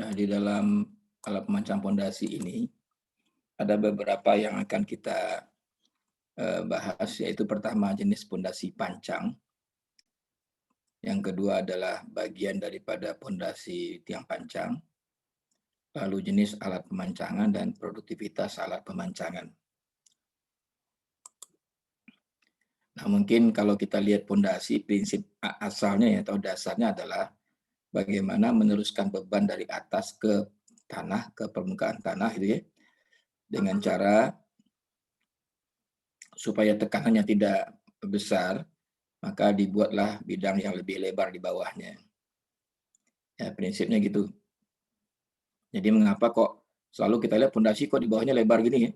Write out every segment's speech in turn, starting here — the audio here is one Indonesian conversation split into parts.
Nah, di dalam alat pemancang pondasi ini ada beberapa yang akan kita bahas, yaitu pertama jenis pondasi pancang, yang kedua adalah bagian daripada pondasi tiang pancang, lalu jenis alat pemancangan dan produktivitas alat pemancangan. Nah, mungkin kalau kita lihat pondasi, prinsip asalnya ya, atau dasarnya adalah bagaimana meneruskan beban dari atas ke tanah, ke permukaan tanah gitu ya, dengan cara supaya tekanannya tidak besar, maka dibuatlah bidang yang lebih lebar di bawahnya. Ya, prinsipnya gitu. Jadi mengapa kok selalu kita lihat pondasi kok di bawahnya lebar gini ya?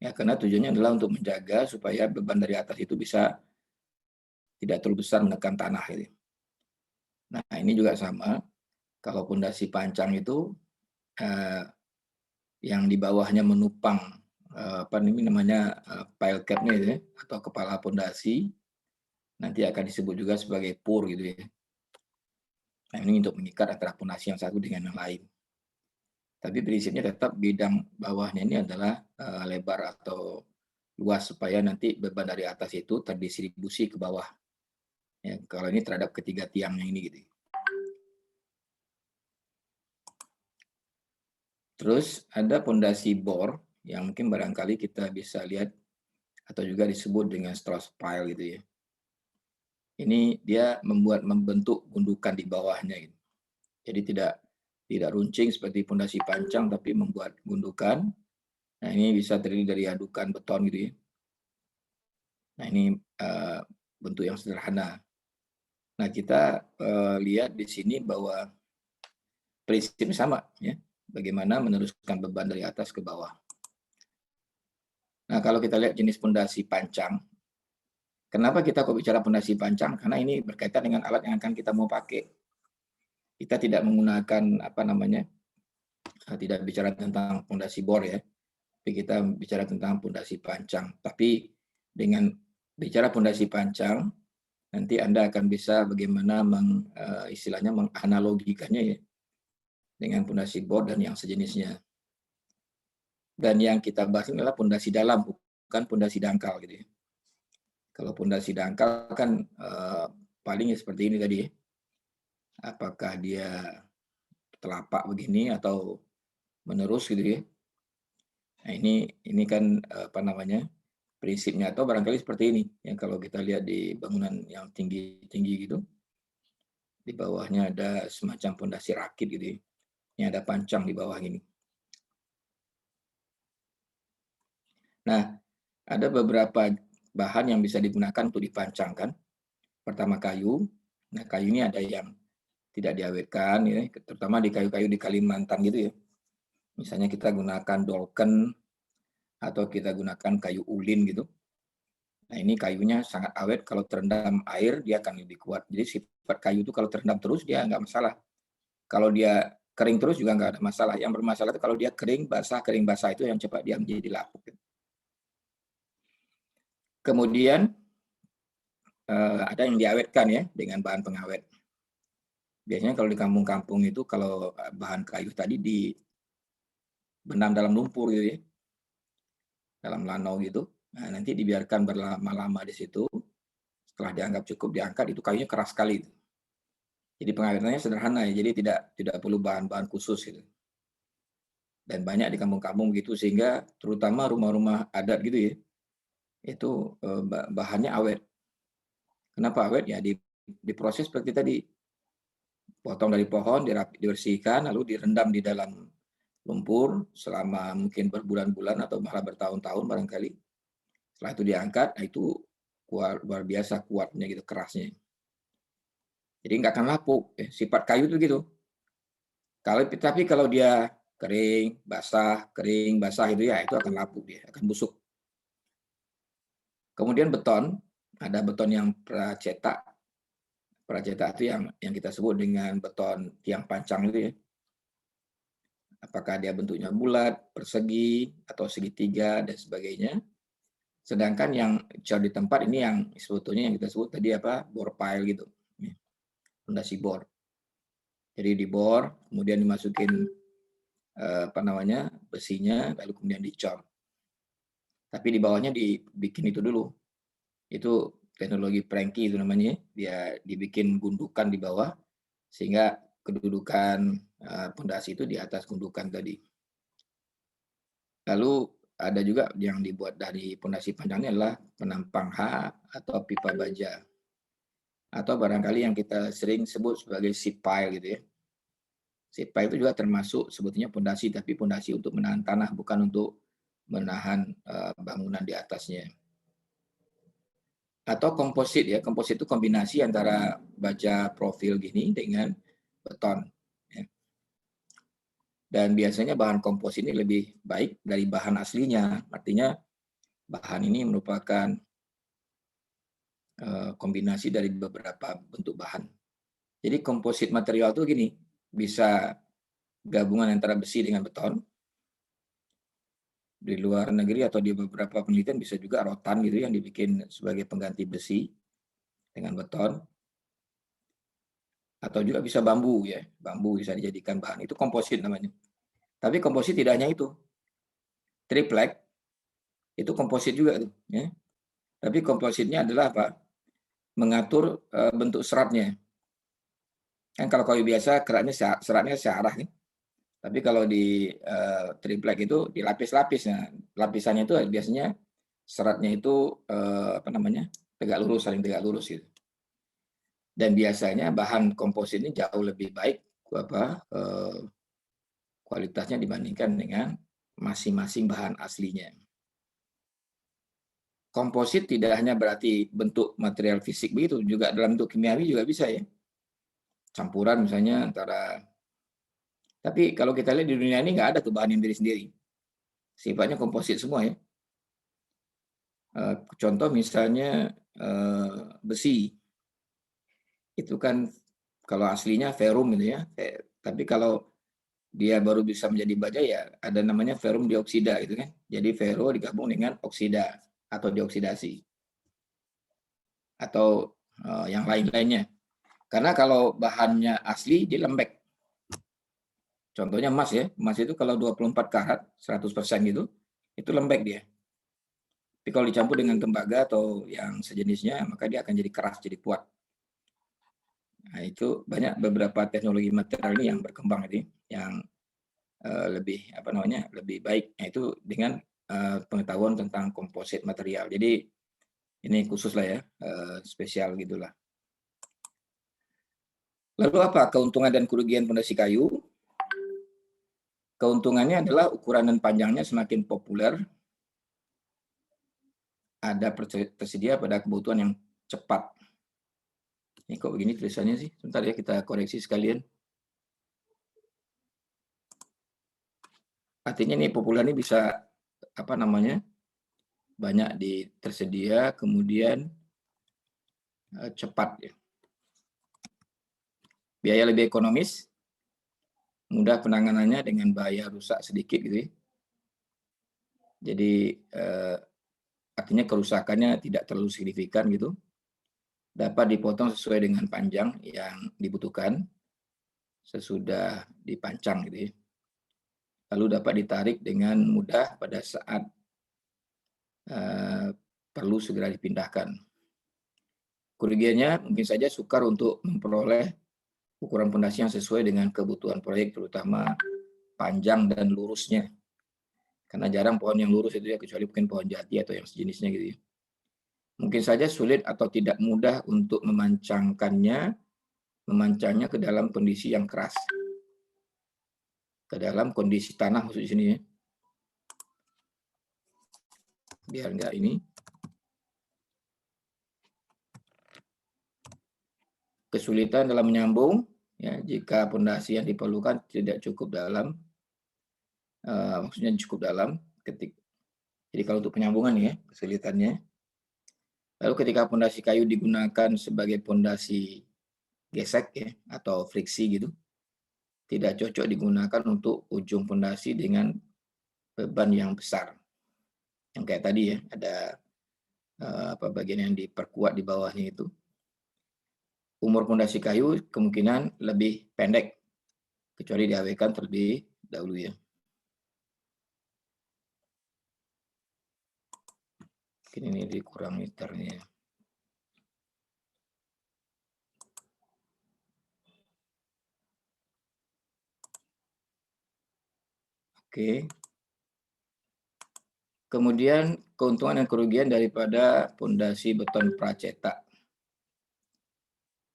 Ya karena tujuannya adalah untuk menjaga supaya beban dari atas itu bisa tidak terlalu besar menekan tanah gitu. Nah, ini juga sama. Kalau pondasi pancang itu eh, yang di bawahnya menupang apa ini namanya pile cap-nya ya, atau kepala pondasi, nanti akan disebut juga sebagai pur gitu ya. Nah, ini untuk mengikat antara pondasi yang satu dengan yang lain. Tapi prinsipnya tetap bidang bawahnya ini adalah lebar atau luas supaya nanti beban dari atas itu terdistribusi ke bawah. Ya, kalau ini terhadap ketiga tiangnya ini gitu. Terus ada pondasi bor yang mungkin barangkali kita bisa lihat atau juga disebut dengan truss pile gitu ya. Ini dia membentuk gundukan di bawahnya gitu. Jadi tidak runcing seperti pondasi pancang tapi membuat gundukan. Nah, ini bisa terdiri dari adukan beton gitu ya. Nah, ini bentuk yang sederhana. Nah, kita lihat di sini bahwa prinsipnya sama ya. Bagaimana meneruskan beban dari atas ke bawah. Nah, kalau kita lihat jenis pondasi pancang, kenapa kita kok bicara pondasi pancang? Karena ini berkaitan dengan alat yang akan kita mau pakai. Kita tidak menggunakan apa namanya, tidak bicara tentang pondasi bor ya, tapi kita bicara tentang pondasi pancang. Tapi dengan bicara pondasi pancang, nanti Anda akan bisa bagaimana istilahnya menganalogikannya ya dengan pondasi bor dan yang sejenisnya. Dan yang kita bahas ini adalah pondasi dalam, bukan pondasi dangkal gitu ya. Kalau pondasi dangkal kan paling seperti ini tadi ya. Apakah dia telapak begini atau menerus gitu ya. Nah, ini kan apa namanya? Prinsipnya atau barangkali seperti ini. Yang kalau kita lihat di bangunan yang tinggi-tinggi gitu, di bawahnya ada semacam pondasi rakit gitu ya. Ini ada pancang di bawah ini. Nah, ada beberapa bahan yang bisa digunakan untuk dipancangkan. Pertama kayu. Nah, kayu ini ada yang tidak diawetkan, ya, terutama di kayu-kayu di Kalimantan gitu ya. Misalnya kita gunakan dolken atau kita gunakan kayu ulin gitu. Nah, ini kayunya sangat awet, kalau terendam air dia akan lebih kuat. Jadi sifat kayu itu kalau terendam terus dia nggak masalah. Kalau dia kering terus juga nggak ada masalah. Yang bermasalah itu kalau dia kering basah itu yang cepat dia menjadi lapuk. Kemudian ada yang diawetkan ya dengan bahan pengawet. Biasanya kalau di kampung-kampung itu kalau bahan kayu tadi dibenam dalam lumpur gitu ya, dalam lanau gitu. Nah, nanti dibiarkan berlama-lama di situ. Setelah dianggap cukup diangkat, itu kayunya keras sekali. Jadi pengawetannya sederhana ya, jadi tidak perlu bahan-bahan khusus gitu. Dan banyak di kampung-kampung begitu, sehingga terutama rumah-rumah adat gitu ya, itu bahannya awet. Kenapa awet? Ya diproses seperti tadi, potong dari pohon, dibersihkan, lalu direndam di dalam lumpur selama mungkin berbulan-bulan atau malah bertahun-tahun barangkali. Setelah itu diangkat, nah itu luar biasa kuatnya gitu, kerasnya. Jadi nggak akan lapuk. Sifat kayu itu gitu. Tapi kalau dia kering, basah itu ya itu akan lapuk dia, akan busuk. Kemudian beton, ada beton yang pracetak. Pracetak itu yang kita sebut dengan beton tiang pancang itu ya. Apakah dia bentuknya bulat, persegi, atau segitiga dan sebagainya. Sedangkan yang jauh di tempat ini yang sebetulnya yang kita sebut tadi apa, bor pile gitu. Fondasi bor. Jadi dibor, kemudian dimasukin besinya, lalu kemudian dicor. Tapi di bawahnya dibikin itu dulu. Itu teknologi Frankie itu namanya. Dia dibikin gundukan di bawah sehingga kedudukan pondasi itu di atas gundukan tadi. Lalu ada juga yang dibuat dari pondasi panjangnya adalah penampang H atau pipa baja. Atau barangkali yang kita sering sebut sebagai seat pile gitu ya. Seat pile itu juga termasuk sebetulnya pondasi, tapi pondasi untuk menahan tanah, bukan untuk menahan bangunan di atasnya. Atau komposit ya, komposit itu kombinasi antara baja profil gini dengan beton. Ya. Dan biasanya bahan komposit ini lebih baik dari bahan aslinya, artinya bahan ini merupakan kombinasi dari beberapa bentuk bahan. Jadi komposit material itu gini, bisa gabungan antara besi dengan beton. Di luar negeri atau di beberapa penelitian bisa juga rotan gitu yang dibikin sebagai pengganti besi dengan beton. Atau juga bisa bambu ya, bambu bisa dijadikan bahan. Itu komposit namanya. Tapi komposit tidak hanya itu. Triplek itu komposit juga tuh, ya. Tapi kompositnya adalah apa? Mengatur bentuk seratnya. Kan kalau kayu biasa seratnya searah nih. Tapi kalau di triplek itu dilapis-lapis. Nah, lapisannya itu biasanya seratnya itu tegak lurus, saling tegak lurus gitu. Dan biasanya bahan komposit ini jauh lebih baik kualitasnya dibandingkan dengan masing-masing bahan aslinya. Komposit tidak hanya berarti bentuk material fisik begitu, juga dalam bentuk kimiawi juga bisa ya. Campuran misalnya antara, tapi kalau kita lihat di dunia ini nggak ada tuh bahan yang sendiri. Sifatnya komposit semua ya. Contoh misalnya besi, itu kan kalau aslinya ferrum gitu ya. Tapi kalau dia baru bisa menjadi baja ya ada namanya ferrum dioksida gitu kan. Jadi ferro digabung dengan oksida atau dioksidasi atau yang lain-lainnya. Karena kalau bahannya asli dia lembek. Contohnya emas ya, emas itu kalau 24 karat 100% gitu, itu lembek dia. Tapi kalau dicampur dengan tembaga atau yang sejenisnya, maka dia akan jadi keras, jadi kuat. Nah, itu banyak beberapa teknologi material ini yang berkembang ini, yang lebih baik, yaitu dengan pengetahuan tentang komposit material. Jadi ini khusus lah ya, spesial gitulah. Lalu apa keuntungan dan kerugian pondasi kayu? Keuntungannya adalah ukuran dan panjangnya semakin populer, ada tersedia pada kebutuhan yang cepat. Ini kok begini tulisannya sih? Sebentar ya, kita koreksi sekalian. Artinya ini populer ini bisa banyak tersedia, kemudian cepat ya. Biaya lebih ekonomis, mudah penanganannya dengan bahaya rusak sedikit gitu ya. Jadi artinya kerusakannya tidak terlalu signifikan gitu. Dapat dipotong sesuai dengan panjang yang dibutuhkan sesudah dipancang gitu ya. Lalu dapat ditarik dengan mudah pada saat perlu segera dipindahkan. Kerugiannya mungkin saja sukar untuk memperoleh ukuran pondasi yang sesuai dengan kebutuhan proyek, terutama panjang dan lurusnya. Karena jarang pohon yang lurus itu ya, kecuali mungkin pohon jati atau yang sejenisnya gitu ya. Mungkin saja sulit atau tidak mudah untuk memancangnya ke dalam kondisi yang keras. Ke dalam kondisi tanah maksud di sini ya. Biar enggak ini. Kesulitan dalam menyambung ya, jika pondasi yang diperlukan tidak cukup dalam, maksudnya cukup dalam jadi kalau untuk penyambungan ya kesulitannya. Lalu ketika pondasi kayu digunakan sebagai pondasi gesek ya atau friksi gitu, tidak cocok digunakan untuk ujung pondasi dengan beban yang besar. Yang kayak tadi ya, ada bagian yang diperkuat di bawahnya itu. Umur pondasi kayu kemungkinan lebih pendek kecuali di-AW-kan terlebih dahulu ya. Mungkin ini dikurang meternya. Oke. Kemudian keuntungan dan kerugian daripada pondasi beton pracetak.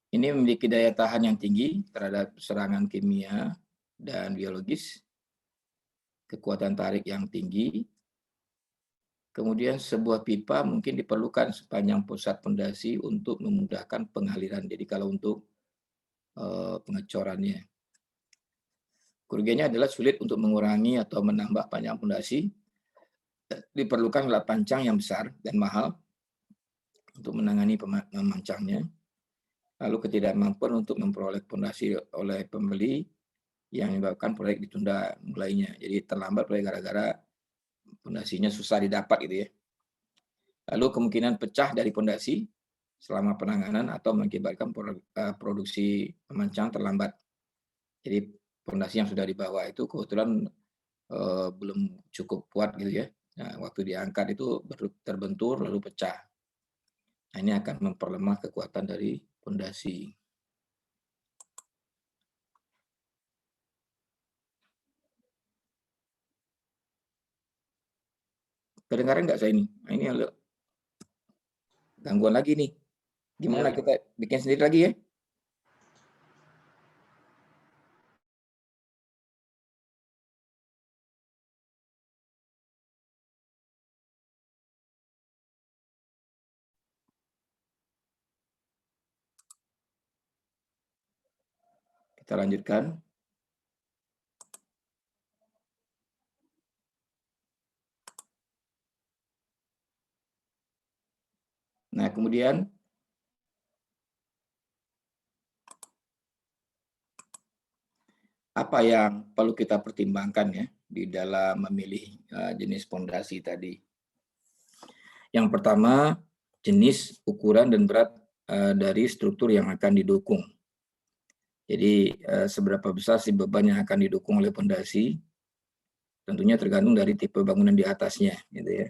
Ini memiliki daya tahan yang tinggi terhadap serangan kimia dan biologis, kekuatan tarik yang tinggi. Kemudian sebuah pipa mungkin diperlukan sepanjang pusat pondasi untuk memudahkan pengaliran. Jadi kalau untuk pengecorannya. Kerugiannya adalah sulit untuk mengurangi atau menambah panjang pondasi. Diperlukan alat pancang yang besar dan mahal untuk menangani memancangnya. Lalu ketidakmampuan untuk memperoleh pondasi oleh pembeli yang menyebabkan proyek ditunda mulainya. Jadi terlambat proyek gara-gara pondasinya susah didapat gitu ya. Lalu kemungkinan pecah dari pondasi selama penanganan atau mengakibatkan produksi pemancang terlambat. Jadi pondasi yang sudah dibawa itu kebetulan belum cukup kuat gitu ya. Nah, waktu diangkat itu terbentur lalu pecah. Nah, ini akan memperlemah kekuatan dari pondasi. Kedengaran nggak saya ini? Nah, ini ada gangguan lagi nih. Gimana kita bikin sendiri lagi ya? Kita lanjutkan. Nah, kemudian apa yang perlu kita pertimbangkan ya di dalam memilih jenis pondasi tadi? Yang pertama, jenis, ukuran, dan berat dari struktur yang akan didukung. Jadi seberapa besar sih beban yang akan didukung oleh pondasi? Tentunya tergantung dari tipe bangunan di atasnya, gitu ya.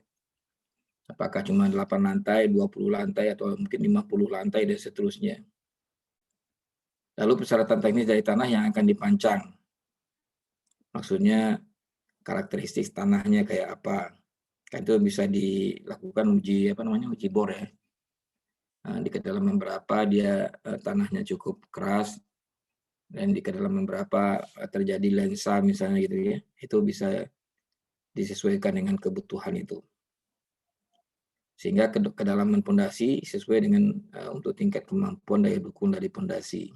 Apakah cuma 8 lantai, 20 lantai, atau mungkin 50 lantai, dan seterusnya. Lalu persyaratan teknis dari tanah yang akan dipancang. Maksudnya karakteristik tanahnya kayak apa. Kan itu bisa dilakukan uji bor ya. Di kedalaman berapa dia tanahnya cukup keras, dan di kedalaman berapa terjadi lensa misalnya gitu ya. Itu bisa disesuaikan dengan kebutuhan itu. Sehingga kedalaman pondasi sesuai dengan untuk tingkat kemampuan daya dukung dari pondasi.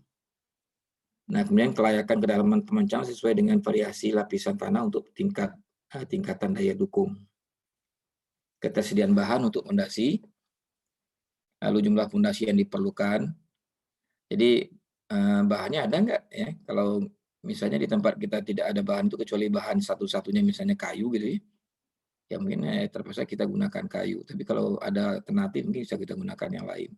Nah, kemudian kelayakan kedalaman pemancang sesuai dengan variasi lapisan tanah untuk tingkatan daya dukung. Ketersediaan bahan untuk pondasi, lalu jumlah pondasi yang diperlukan. Jadi bahannya ada nggak ya? Kalau misalnya di tempat kita tidak ada bahan itu kecuali bahan satu-satunya misalnya kayu gitu ya. Ya mungkin terpaksa kita gunakan kayu. Tapi kalau ada alternatif mungkin bisa kita gunakan yang lain.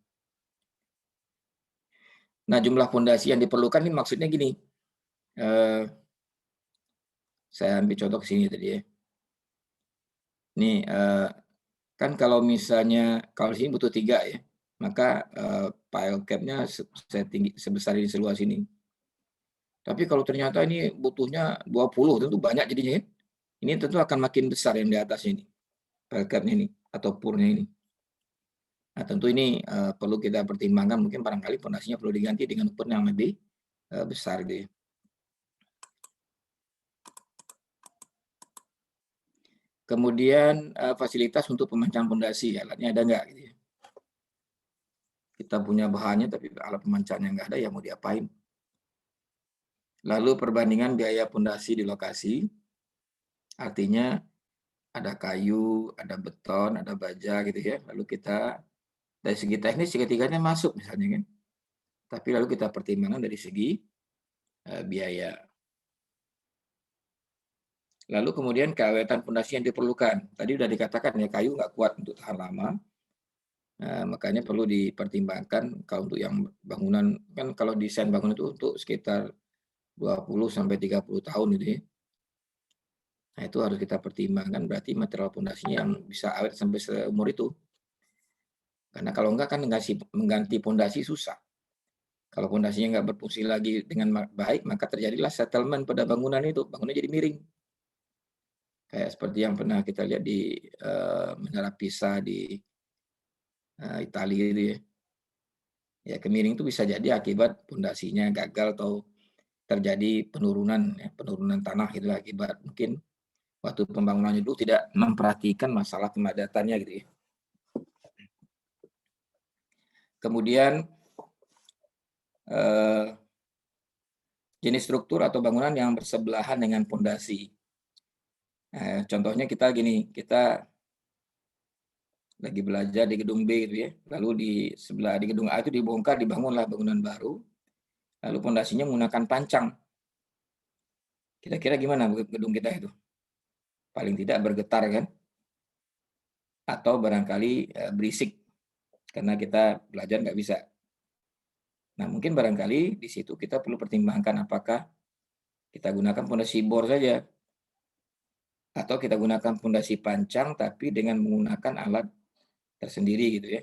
Nah, jumlah pondasi yang diperlukan ini maksudnya gini. Saya ambil contoh ke sini tadi ya. Ini kan kalau misalnya kalau sini butuh 3 ya, maka pile cap-nya sebesar ini, seluas ini. Tapi kalau ternyata ini butuhnya 20, tentu banyak jadinya ya. Ini tentu akan makin besar yang di atas ini, pile cap-nya ini atau purnya ini. Nah, tentu ini perlu kita pertimbangkan, mungkin barangkali pondasinya perlu diganti dengan ukuran yang lebih besar gitu ya. Kemudian fasilitas untuk pemancang pondasi, alatnya ada nggak gitu ya. Kita punya bahannya tapi alat pemancangnya nggak ada, ya mau diapain. Lalu perbandingan biaya pondasi di lokasi, artinya ada kayu, ada beton, ada baja gitu ya. Lalu kita dari segi teknis tiga-tiganya masuk misalnya kan. Tapi lalu kita pertimbangkan dari segi biaya. Lalu kemudian keawetan pondasi yang diperlukan. Tadi sudah dikatakan ya, kayu nggak kuat untuk tahan lama. Makanya perlu dipertimbangkan kalau untuk yang bangunan, kan kalau desain bangunan itu untuk sekitar 20 sampai 30 tahun gitu ya. Nah, itu harus kita pertimbangkan, berarti material pondasinya yang bisa awet sampai seumur itu. Karena kalau enggak kan mengganti pondasi susah. Kalau pondasinya nggak berfungsi lagi dengan baik, maka terjadilah settlement pada bangunan itu. Bangunannya jadi miring. Kayak seperti yang pernah kita lihat di Menara Pisa di Italia itu ya. Ya, kemiring itu bisa jadi akibat pondasinya gagal atau terjadi penurunan ya, penurunan tanah itu akibat mungkin waktu pembangunannya dulu tidak memperhatikan masalah pemadatannya gitu ya. Kemudian jenis struktur atau bangunan yang bersebelahan dengan pondasi. Contohnya kita gini, kita lagi belajar di gedung B gitu ya, lalu di sebelah di gedung A itu dibongkar, dibangunlah bangunan baru, lalu pondasinya menggunakan pancang. Kira-kira gimana gedung kita itu? Paling tidak bergetar kan? Atau barangkali berisik karena kita belajar nggak bisa. Nah, mungkin barangkali di situ kita perlu pertimbangkan apakah kita gunakan pondasi bor saja atau kita gunakan pondasi pancang tapi dengan menggunakan alat tersendiri gitu ya.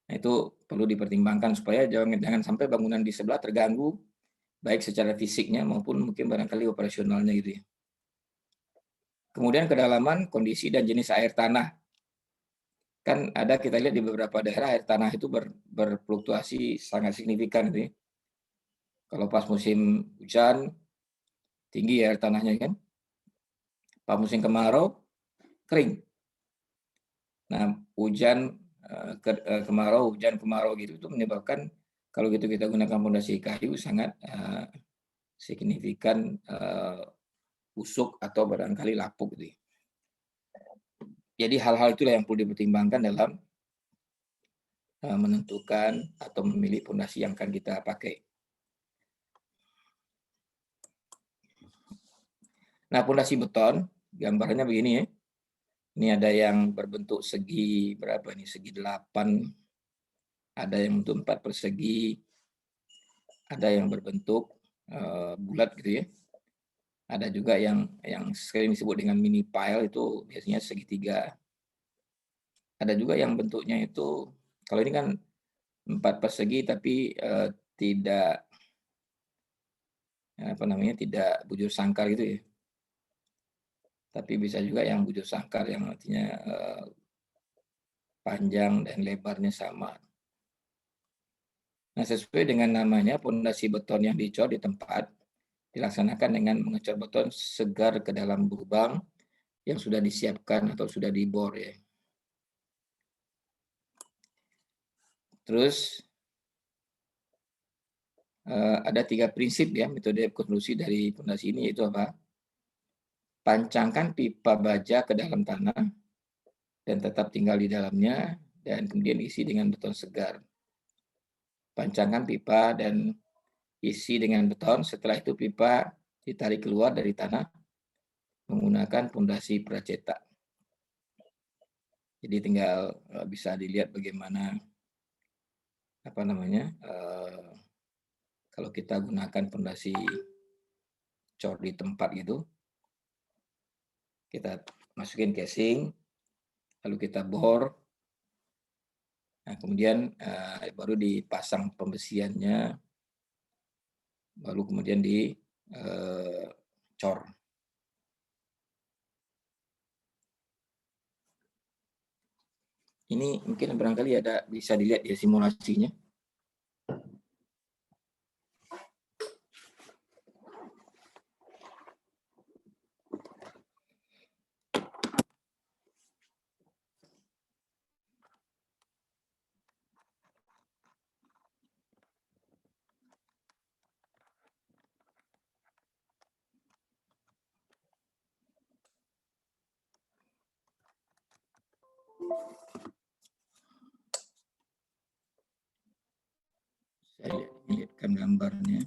Nah, itu perlu dipertimbangkan supaya jangan sampai bangunan di sebelah terganggu baik secara fisiknya maupun mungkin barangkali operasionalnya gitu ya. Kemudian kedalaman, kondisi dan jenis air tanah. Kan ada kita lihat di beberapa daerah air tanah itu berfluktuasi sangat signifikan gitu ya. Kalau pas musim hujan tinggi air tanahnya kan. Pas musim kemarau kering. Nah, kemarau, hujan kemarau gitu itu menyebabkan kalau gitu kita gunakan pondasi kayu sangat signifikan busuk atau barangkali lapuk gitu. Jadi hal-hal itulah yang perlu dipertimbangkan dalam menentukan atau memilih pondasi yang akan kita pakai. Nah, pondasi beton gambarnya begini ya. Ini ada yang berbentuk segi berapa nih? Segi 8, ada yang bentuk 4 persegi, ada yang berbentuk bulat gitu ya. Ada juga yang sering disebut dengan mini pile itu biasanya segitiga. Ada juga yang bentuknya itu kalau ini kan 4 persegi tapi tidak tidak bujur sangkar gitu ya. Tapi bisa juga yang bujur sangkar yang artinya panjang dan lebarnya sama. Nah, sesuai dengan namanya, pondasi beton yang dicor di tempat dilaksanakan dengan mengecor beton segar ke dalam lubang yang sudah disiapkan atau sudah dibor ya. Terus ada 3 prinsip ya metode konstruksi dari pondasi ini, yaitu apa? Pancangkan pipa baja ke dalam tanah dan tetap tinggal di dalamnya dan kemudian isi dengan beton segar. Pancangkan pipa dan isi dengan beton, setelah itu pipa ditarik keluar dari tanah menggunakan pondasi pracetak. Jadi tinggal bisa dilihat bagaimana kalau kita gunakan pondasi cor di tempat gitu, kita masukin casing, lalu kita bor, nah kemudian baru dipasang pembesiannya, baru kemudian dicor. Ini mungkin barangkali bisa dilihat ya simulasinya. Saya lihatkan gambarnya.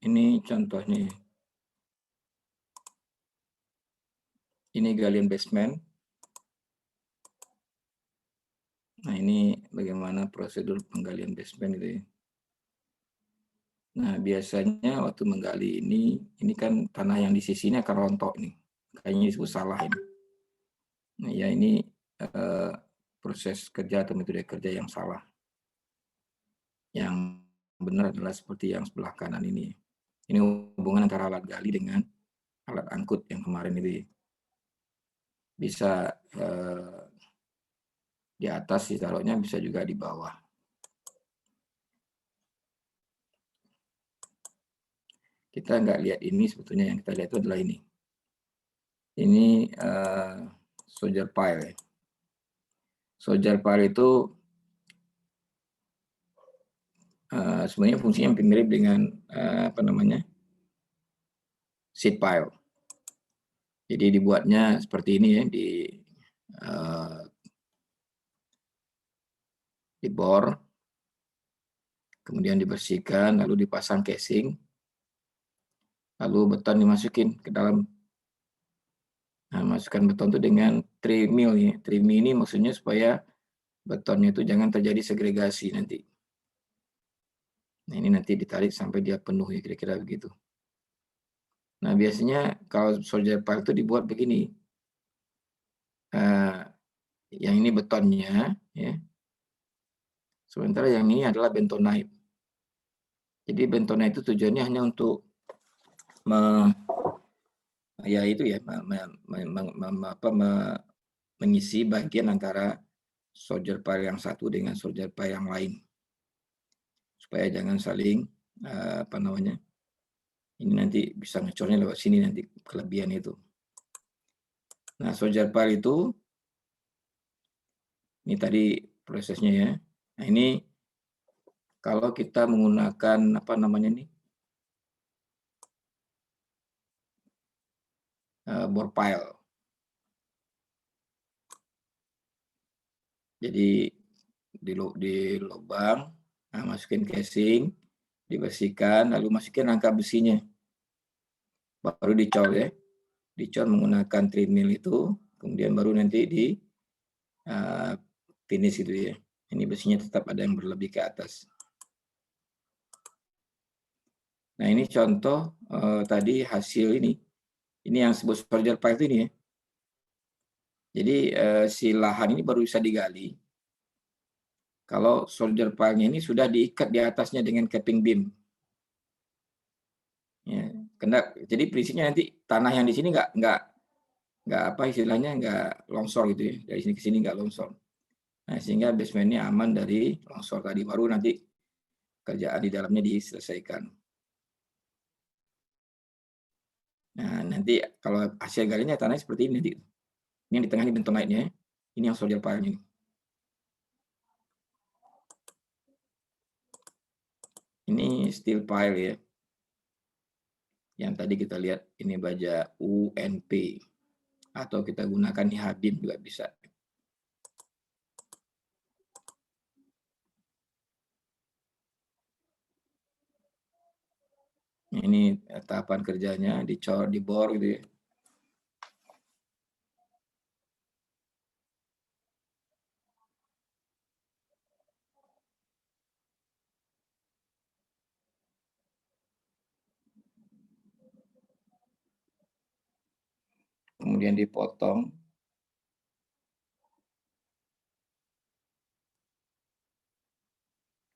Ini contohnya. Ini galian basement. Nah, ini bagaimana prosedur penggalian basement itu ya. Nah, biasanya waktu menggali ini kan tanah yang di sisi ini akan rontok nih. Kayaknya disebut salah ini. Nah, ya ini proses kerja atau metode kerja yang salah. Yang benar adalah seperti yang sebelah kanan ini. Ini hubungan antara alat gali dengan alat angkut yang kemarin itu ya. Bisa di atas sih taruhnya, bisa juga di bawah. Kita nggak lihat ini, sebetulnya yang kita lihat itu adalah ini. Ini soldier pile. Soldier pile itu sebenarnya fungsinya hampir mirip dengan seat pile. Jadi dibuatnya seperti ini ya, dibor, kemudian dibersihkan, lalu dipasang casing, lalu beton dimasukin ke dalam. Nah, masukkan beton itu dengan trimil ya. Trimil ini maksudnya supaya betonnya itu jangan terjadi segregasi nanti. Nah, ini nanti ditarik sampai dia penuh ya, kira-kira begitu. Nah, biasanya kalau soldier pile itu dibuat begini. Yang ini betonnya ya. Sementara yang ini adalah bentonite. Jadi bentonite itu tujuannya hanya untuk mengisi bagian antara soldier pile yang satu dengan soldier pile yang lain, supaya jangan saling ini nanti bisa ngecornya lewat sini nanti, kelebihan itu. Nah, soldier pile itu ini tadi prosesnya ya. Nah, ini kalau kita menggunakan bore pile. Jadi di lubang, masukin casing, dibersihkan, lalu masukin rangka besinya. Baru dicor ya. Dicor menggunakan trimil itu, kemudian baru nanti di finish gitu ya. Ini besinya tetap ada yang berlebih ke atas. Nah, ini contoh tadi hasil ini. Ini yang disebut soldier pile ini ya. Jadi si lahan ini baru bisa digali kalau soldier pile-nya ini sudah diikat di atasnya dengan capping beam. Ya, jadi prinsipnya nanti tanah yang di sini nggak apa istilahnya nggak longsor gitu ya, dari sini ke sini nggak longsor. Nah, sehingga basementnya aman dari longsor tadi, baru nanti kerjaan di dalamnya diselesaikan. Nah, nanti kalau hasil galiannya tanahnya seperti ini nanti. Ini yang di tengah ini bentonite-nya, ini yang soldier pile-nya ini. Ini steel pile ya. Yang tadi kita lihat ini baja UNP atau kita gunakan Habib juga bisa. Ini tahapan kerjanya, dicor, dibor gitu ya. Kemudian dipotong.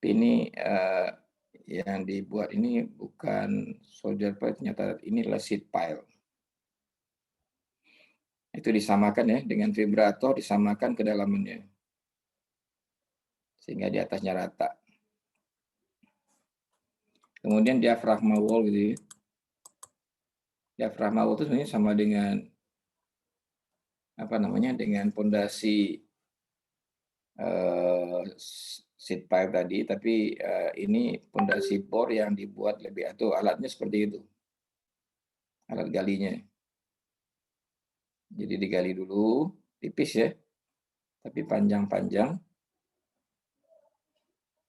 Ini yang dibuat ini bukan soldier pile, ternyata ini adalah seat pile. Itu disamakan ya dengan vibrator, disamakan kedalamannya sehingga di atasnya rata. Kemudian diafragma wall gitu ya. Diafragma wall itu sebenarnya sama dengan dengan pondasi seat pile tadi, tapi ini pondasi bor yang dibuat lebih, atau alatnya seperti itu, alat galinya. Jadi digali dulu, tipis ya, tapi panjang-panjang.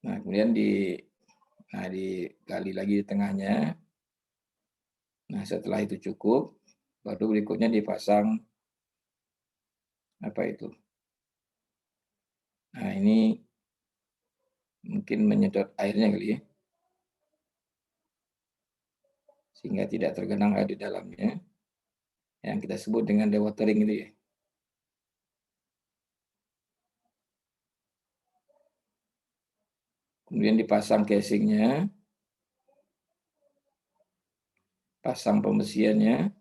Nah, kemudian digali lagi di tengahnya, Nah, setelah itu cukup, baru berikutnya dipasang apa itu. Nah, ini mungkin menyedot airnya kali ya, sehingga tidak tergenang air di dalamnya, yang kita sebut dengan dewatering itu ya. Kemudian dipasang casingnya, pasang pembesiannya.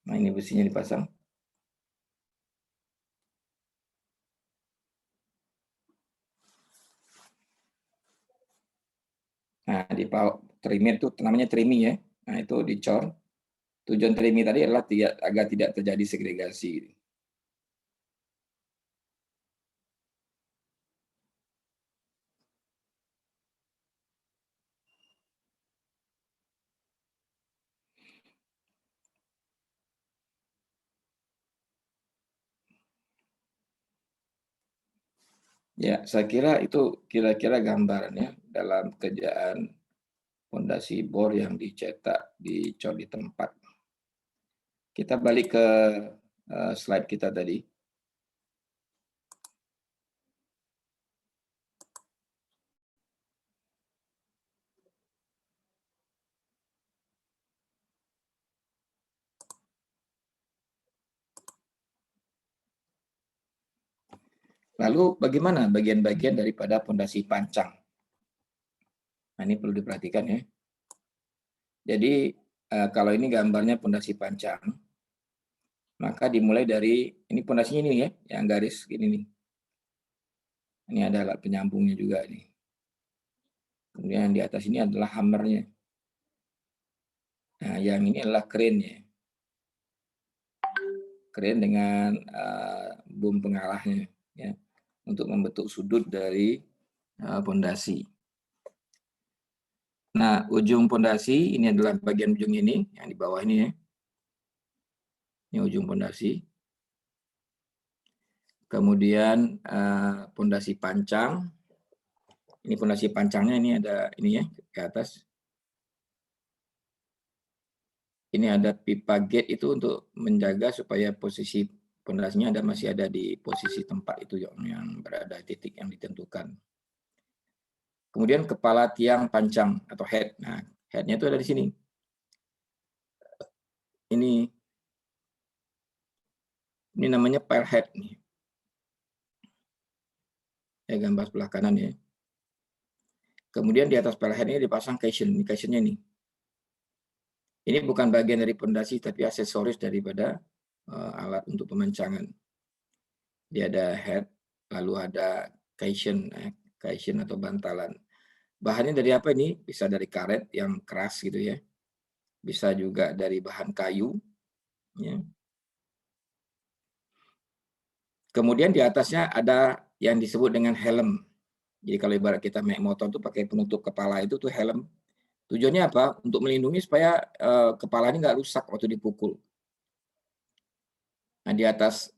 Nah, ini besinya dipasang. Nah, di trimmer itu namanya trimming ya. Nah, itu dicor. Tujuan trimming tadi adalah agar tidak terjadi segregasi. Ya, saya kira itu kira-kira gambarannya dalam kerjaan fondasi bor yang dicetak, dicor di tempat. Kita balik ke slide kita tadi. Lalu bagaimana bagian-bagian daripada fondasi pancang? Nah, ini perlu diperhatikan ya. Jadi kalau ini gambarnya fondasi pancang, maka dimulai dari ini fondasinya ini ya, yang garis gini nih. Ini ada alat penyambungnya juga nih. Kemudian di atas ini adalah hammernya. Nah, yang ini adalah crane-nya. Crane dengan boom pengalahnya ya, untuk membentuk sudut dari fondasi. Nah, ujung fondasi ini adalah bagian ujung ini yang di bawah ini ya. Ini ujung fondasi. Kemudian fondasi pancang. Ini fondasi pancangnya ini ada ini ya ke atas. Ini ada pipa gate itu untuk menjaga supaya posisi fondasinya masih ada di posisi tempat itu yang berada titik yang ditentukan. Kemudian kepala tiang pancang atau head. Nah, headnya itu ada di sini. Ini namanya pile head nih. Ya, gambar sebelah kanan ya. Kemudian di atas pile head ini dipasang caisson. Ini caissonnya nih. Ini bukan bagian dari fondasi tapi aksesoris daripada alat untuk pemancangan. Dia ada head, lalu ada caisson atau bantalan. Bahannya dari apa ini? Bisa dari karet yang keras gitu ya. Bisa juga dari bahan kayu. Ya. Kemudian di atasnya ada yang disebut dengan helm. Jadi kalau ibarat kita naik motor tuh pakai penutup kepala itu tuh helm. Tujuannya apa? Untuk melindungi supaya kepala ini nggak rusak waktu dipukul. Nah, di atas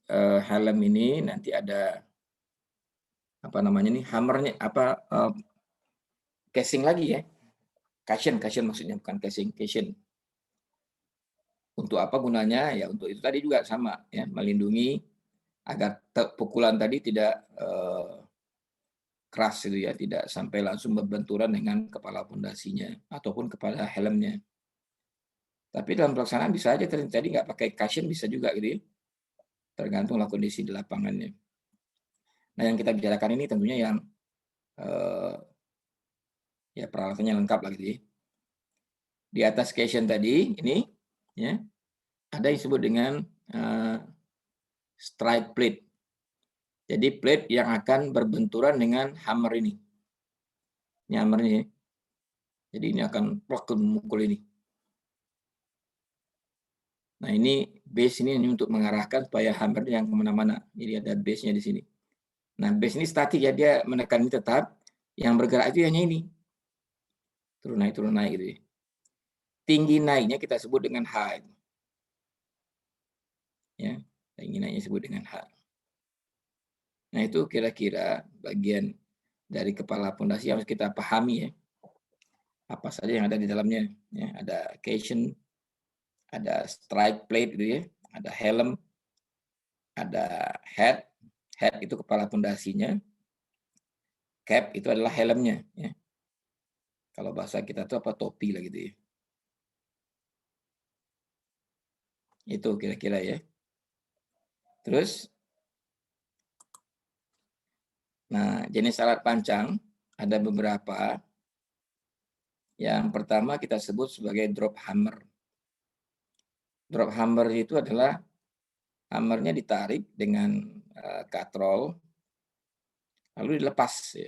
helm ini nanti ada apa namanya nih hammernya apa casing lagi ya. Cushion maksudnya bukan casing, cushion. Untuk apa gunanya? Ya untuk itu tadi juga sama ya, melindungi agar pukulan tadi tidak keras itu ya, tidak sampai langsung berbenturan dengan kepala pondasinya ataupun kepala helmnya. Tapi dalam pelaksanaan bisa aja tadi nggak pakai cushion bisa juga gitu ya, tergantunglah kondisi di lapangannya. Nah, yang kita bicarakan ini tentunya yang ya peralatannya lengkap lah gitu ya. Di atas cushion tadi ini ya ada yang disebut dengan strike plate. Jadi plate yang akan berbenturan dengan hammer ini. Ini hammernya ya. Jadi ini akan plak memukul ini. Nah, ini base ini untuk mengarahkan supaya hammer yang kemana-mana. Jadi ada base-nya di sini. Nah, base ini statik ya, dia menekan ini tetap. Yang bergerak itu hanya ini. Turun naik gitu ya. Tinggi naiknya kita sebut dengan H. Ya, tinggi naiknya disebut dengan H. Nah, itu kira-kira bagian dari kepala pondasi yang harus kita pahami ya, apa saja yang ada di dalamnya. Ya, ada caisson, ada strike plate gitu ya, ada helm, ada head. Head itu kepala pondasinya, cap itu adalah helmnya ya. Kalau bahasa kita tuh apa topi lah gitu ya. Itu kira-kira ya. Terus, nah jenis alat pancang ada beberapa. Yang pertama kita sebut sebagai drop hammer. Drop hammer itu adalah hammernya ditarik dengan katrol lalu dilepas ya.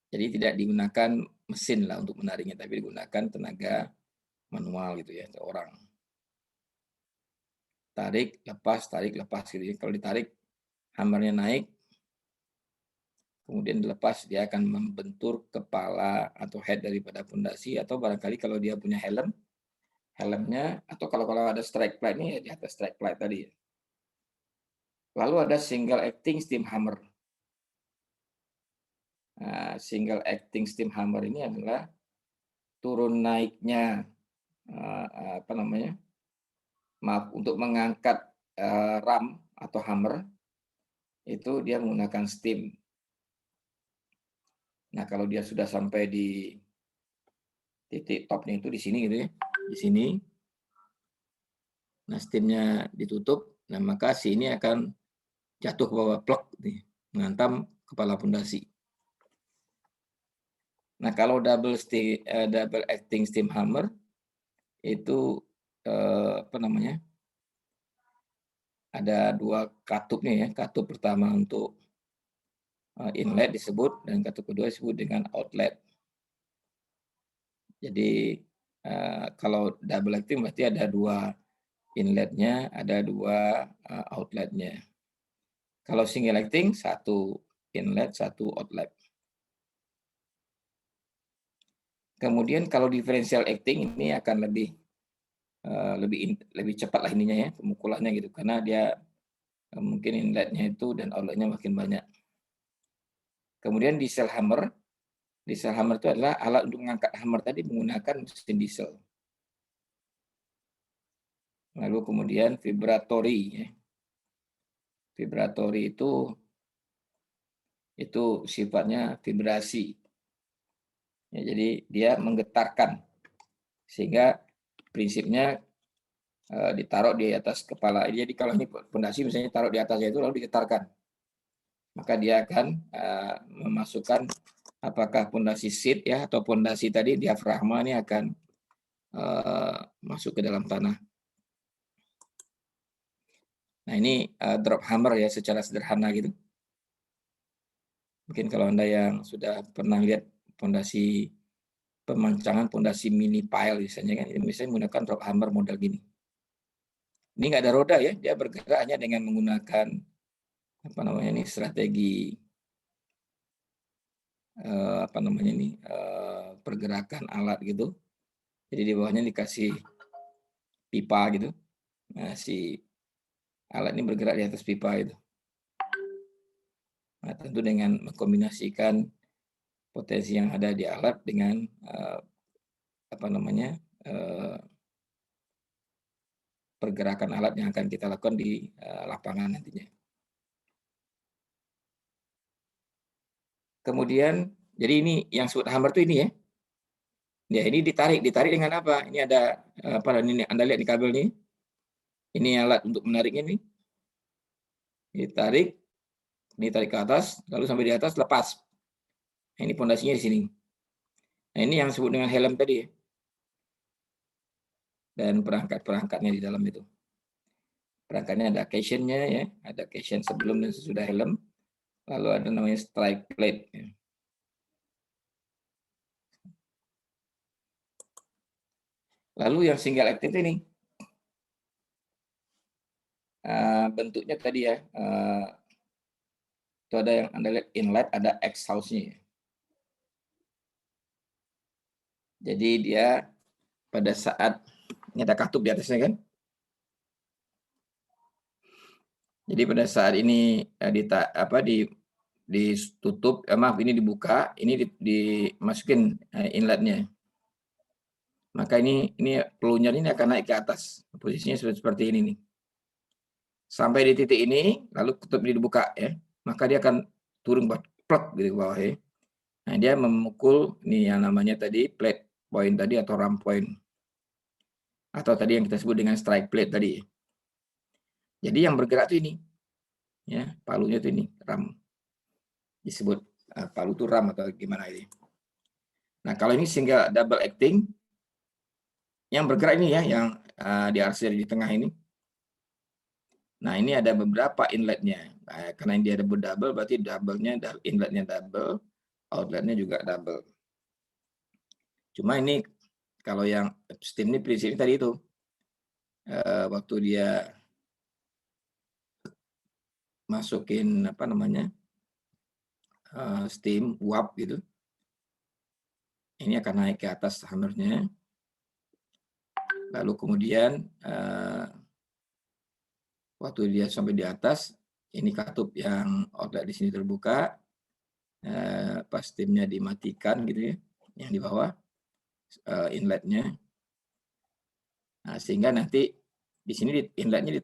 Jadi tidak digunakan mesin lah untuk menariknya, tapi digunakan tenaga manual gitu ya, orang. Tarik, lepas gitu ya. Kalau ditarik, hammernya naik, kemudian dilepas, dia akan membentur kepala atau head daripada pondasi, atau barangkali kalau dia punya helm, helmnya, atau kalau ada strike plate ini ya di atas strike plate tadi ya. Lalu ada single acting steam hammer. Nah, single acting steam hammer ini adalah turun naiknya apa namanya? Maaf, untuk mengangkat ram atau hammer itu dia menggunakan steam. Nah, kalau dia sudah sampai di titik topnya itu di sini gitu ya, di sini. Nah, steamnya ditutup, nah maka si ini akan jatuh ke bawah plek nih, menghantam kepala pondasi. Nah, kalau double acting steam hammer itu apa namanya? Ada dua katupnya ya. Katup pertama untuk inlet disebut dan katup kedua disebut dengan outlet. Jadi kalau double acting berarti ada dua inletnya, ada dua outletnya. Kalau single acting satu inlet, satu outlet. Kemudian kalau differential acting ini akan lebih cepat lah ininya ya pemukulannya gitu karena dia mungkin inletnya itu dan outletnya makin banyak. Kemudian diesel hammer. Diesel hammer itu adalah alat untuk mengangkat hammer tadi menggunakan mesin diesel. Lalu kemudian vibratory. Ya. Vibratory itu sifatnya vibrasi. Ya, jadi dia menggetarkan sehingga prinsipnya ditaruh di atas kepala. Jadi kalau ini pondasi misalnya taruh di atasnya itu lalu digetarkan, maka dia akan memasukkan apakah pondasi seat ya atau pondasi tadi diafragma ini akan masuk ke dalam tanah. Nah ini drop hammer ya secara sederhana gitu. Mungkin kalau Anda yang sudah pernah lihat pondasi pemancangan pondasi mini pile misalnya kan, ini misalnya menggunakan drop hammer model gini. Ini nggak ada roda ya, dia bergerak hanya dengan menggunakan apa namanya ini strategi apa namanya ini pergerakan alat gitu. Jadi di bawahnya dikasih pipa gitu. Nah si alat ini bergerak di atas pipa itu. Nah tentu dengan mengkombinasikan potensi yang ada di alat dengan apa namanya pergerakan alat yang akan kita lakukan di lapangan nantinya. Kemudian, jadi ini yang disebut hammer itu ini ya. Ya ini ditarik dengan apa? Ini ada apa? Ini Anda lihat di kabel nih. Ini alat untuk menariknya nih. Ditarik ke atas, lalu sampai di atas lepas. Nah, ini pondasinya di sini. Nah ini yang disebut dengan helm tadi ya. Dan perangkat-perangkatnya di dalam itu. Perangkatnya ada caisson-nya ya, ada caisson sebelum dan sesudah helm. Lalu ada namanya strike plate. Ya. Lalu yang single active ini bentuknya tadi ya, itu ada yang Anda lihat inlet, ada exhaust-nya. Jadi dia pada saat ini ada katup di atasnya kan, Jadi pada saat ini ditutup, maaf ini dibuka, ini dimasukin inletnya. Maka ini peluncur ini akan naik ke atas. Posisinya seperti ini nih. Sampai di titik ini, lalu tutup dibuka ya. Maka dia akan turun plek gitu ke bawah ya. Nah, dia memukul ini yang namanya tadi plate point tadi atau ram point. Atau tadi yang kita sebut dengan strike plate tadi. Jadi yang bergerak tuh ini. Ya, palunya tuh ini, ram. Disebut palu tuh ram atau gimana ini. Nah, kalau ini single double acting, yang bergerak ini ya, yang diarsir di tengah ini. Nah, ini ada beberapa inletnya. Nah, karena dia double, berarti inletnya double, outletnya juga double. Cuma ini kalau yang steam ini prinsipnya tadi itu, waktu dia masukin steam uap gitu, ini akan naik ke atas hammernya. Lalu kemudian waktu dia sampai di atas, ini katup yang outlet di sini terbuka, pas steamnya dimatikan gitu ya, yang di bawah inletnya. Nah, sehingga nanti di sini inletnya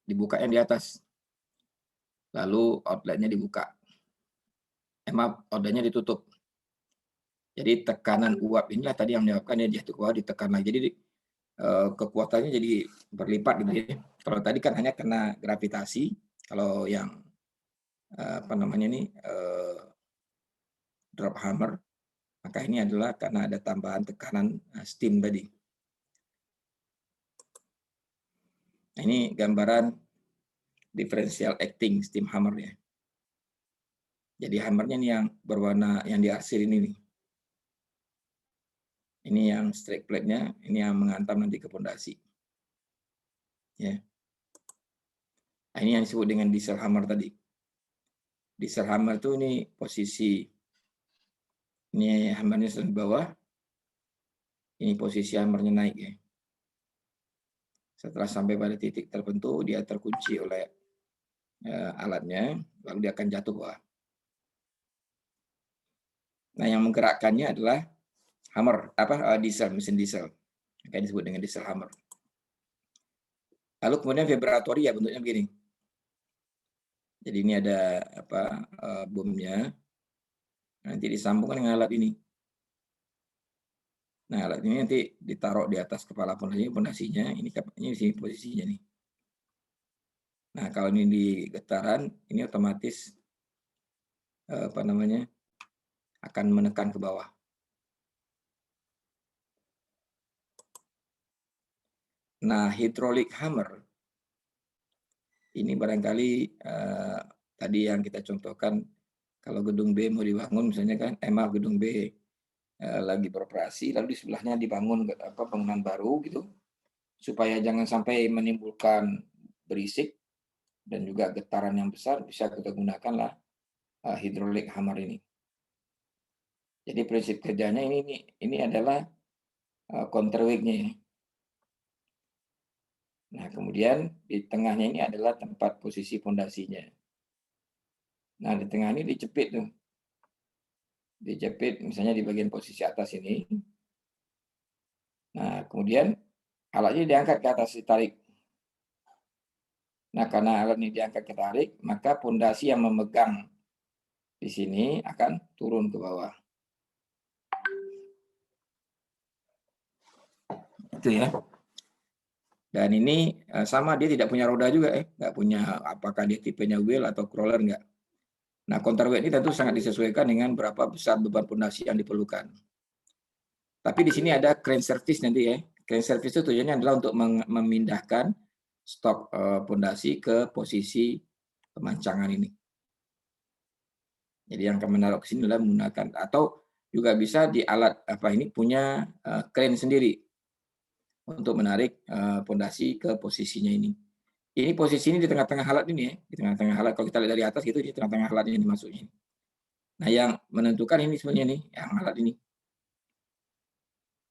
dibuka yang di atas. Lalu outletnya dibuka. Outletnya ditutup. Jadi tekanan uap inilah tadi yang menyebabkan dia jatuh ke bawah, ditekan lagi. Jadi kekuatannya jadi berlipat gitu ya. Kalau tadi kan hanya kena gravitasi, kalau yang drop hammer, maka ini adalah karena ada tambahan tekanan steam tadi. Nah, ini gambaran differential acting steam hammer ya. Jadi hammernya ini yang berwarna yang diarsir ini nih. Ini yang strike plate-nya, ini yang menghantam nanti ke pondasi. Ya. Nah, ini yang disebut dengan diesel hammer tadi. Diesel hammer itu ini posisi, ini hammernya sedang di bawah, ini posisi hammernya naik ya. Setelah sampai pada titik tertentu, dia terkunci oleh alatnya, lalu dia akan jatuh bawah. Nah, yang menggerakkannya adalah hammer, diesel, mesin diesel. Yang disebut dengan diesel hammer. Lalu kemudian vibratori ya bentuknya begini. Jadi ini ada bomnya, nanti disambungkan dengan alat ini. Nah, alat ini nanti ditaruh di atas kepala pondasinya, ini di sini posisinya nih. Nah, kalau ini di getaran, ini otomatis akan menekan ke bawah. Nah, hydraulic hammer ini barangkali tadi yang kita contohkan, kalau gedung B mau dibangun misalnya kan, gedung B lagi beroperasi, lalu di sebelahnya dibangun bangunan baru gitu, supaya jangan sampai menimbulkan berisik dan juga getaran yang besar, bisa kita gunakanlah hydraulic hammer ini. Jadi prinsip kerjanya ini adalah counterweight-nya ya. Nah, kemudian di tengahnya ini adalah tempat posisi pondasinya. Nah, di tengah ini dijepit tuh. Dijepit misalnya di bagian posisi atas ini. Nah, kemudian alatnya diangkat ke atas, ditarik. Nah, karena alat ini diangkat ke tarik, maka pondasi yang memegang di sini akan turun ke bawah. Itu ya. Dan ini sama, dia tidak punya roda juga nggak punya, apakah dia tipenya wheel atau crawler nggak. Nah, counterweight ini tentu sangat disesuaikan dengan berapa besar beban pondasi yang diperlukan. Tapi di sini ada crane service nanti ya. Crane service itu tujuannya adalah untuk memindahkan stok pondasi ke posisi pemancangan ini. Jadi yang akan menaruh ke sini adalah menggunakan, atau juga bisa di alat punya crane sendiri untuk menarik pondasi ke posisinya ini. Ini posisi ini di tengah-tengah alat ini ya, di tengah-tengah alat. Kalau kita lihat dari atas gitu, di tengah-tengah alat ini dimasuknya. Nah, yang menentukan ini sebenarnya nih, yang alat ini.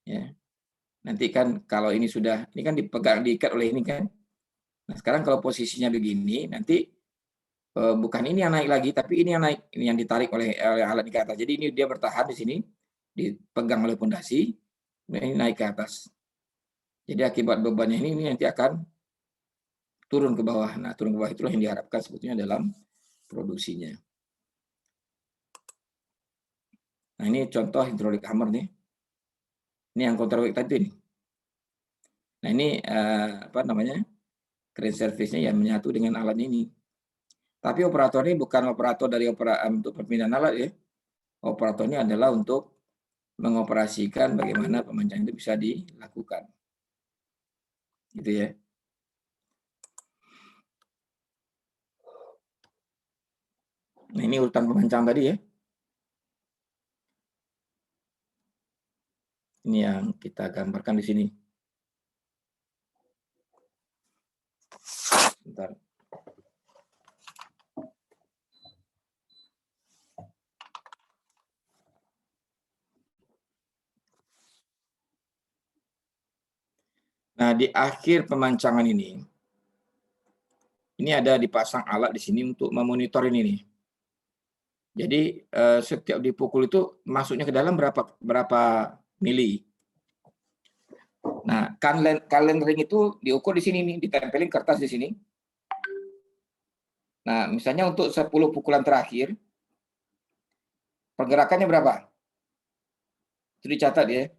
Ya. Nanti kan kalau ini sudah, ini kan dipegang, diikat oleh ini kan. Nah, sekarang kalau posisinya begini, nanti bukan ini yang naik lagi, tapi ini yang naik, ini yang ditarik oleh alat di atas. Jadi ini dia bertahan di sini, dipegang oleh pondasi, ini naik ke atas. Jadi akibat bebannya ini nanti akan turun ke bawah. Nah, turun ke bawah itulah yang diharapkan sebetulnya dalam produksinya. Nah, ini contoh hidrolik hammer nih. Ini yang counterweight tadi nih. Nah, ini apa namanya? Crane service-nya yang menyatu dengan alat ini. Tapi operator ini bukan operator dari untuk perpindahan alat ya. Operatornya adalah untuk mengoperasikan bagaimana pemancangan itu bisa dilakukan. Gitu ya. Nah, ini urutan pemancang tadi ya. Ini yang kita gambarkan di sini. Bentar. Nah, di akhir pemancangan ini ada dipasang alat di sini untuk memonitor ini nih. Jadi setiap dipukul itu masuknya ke dalam berapa mili. Nah, Cullen ring itu diukur di sini nih, ditempelin kertas di sini. Nah, misalnya untuk 10 pukulan terakhir, pergerakannya berapa? Itu dicatat ya.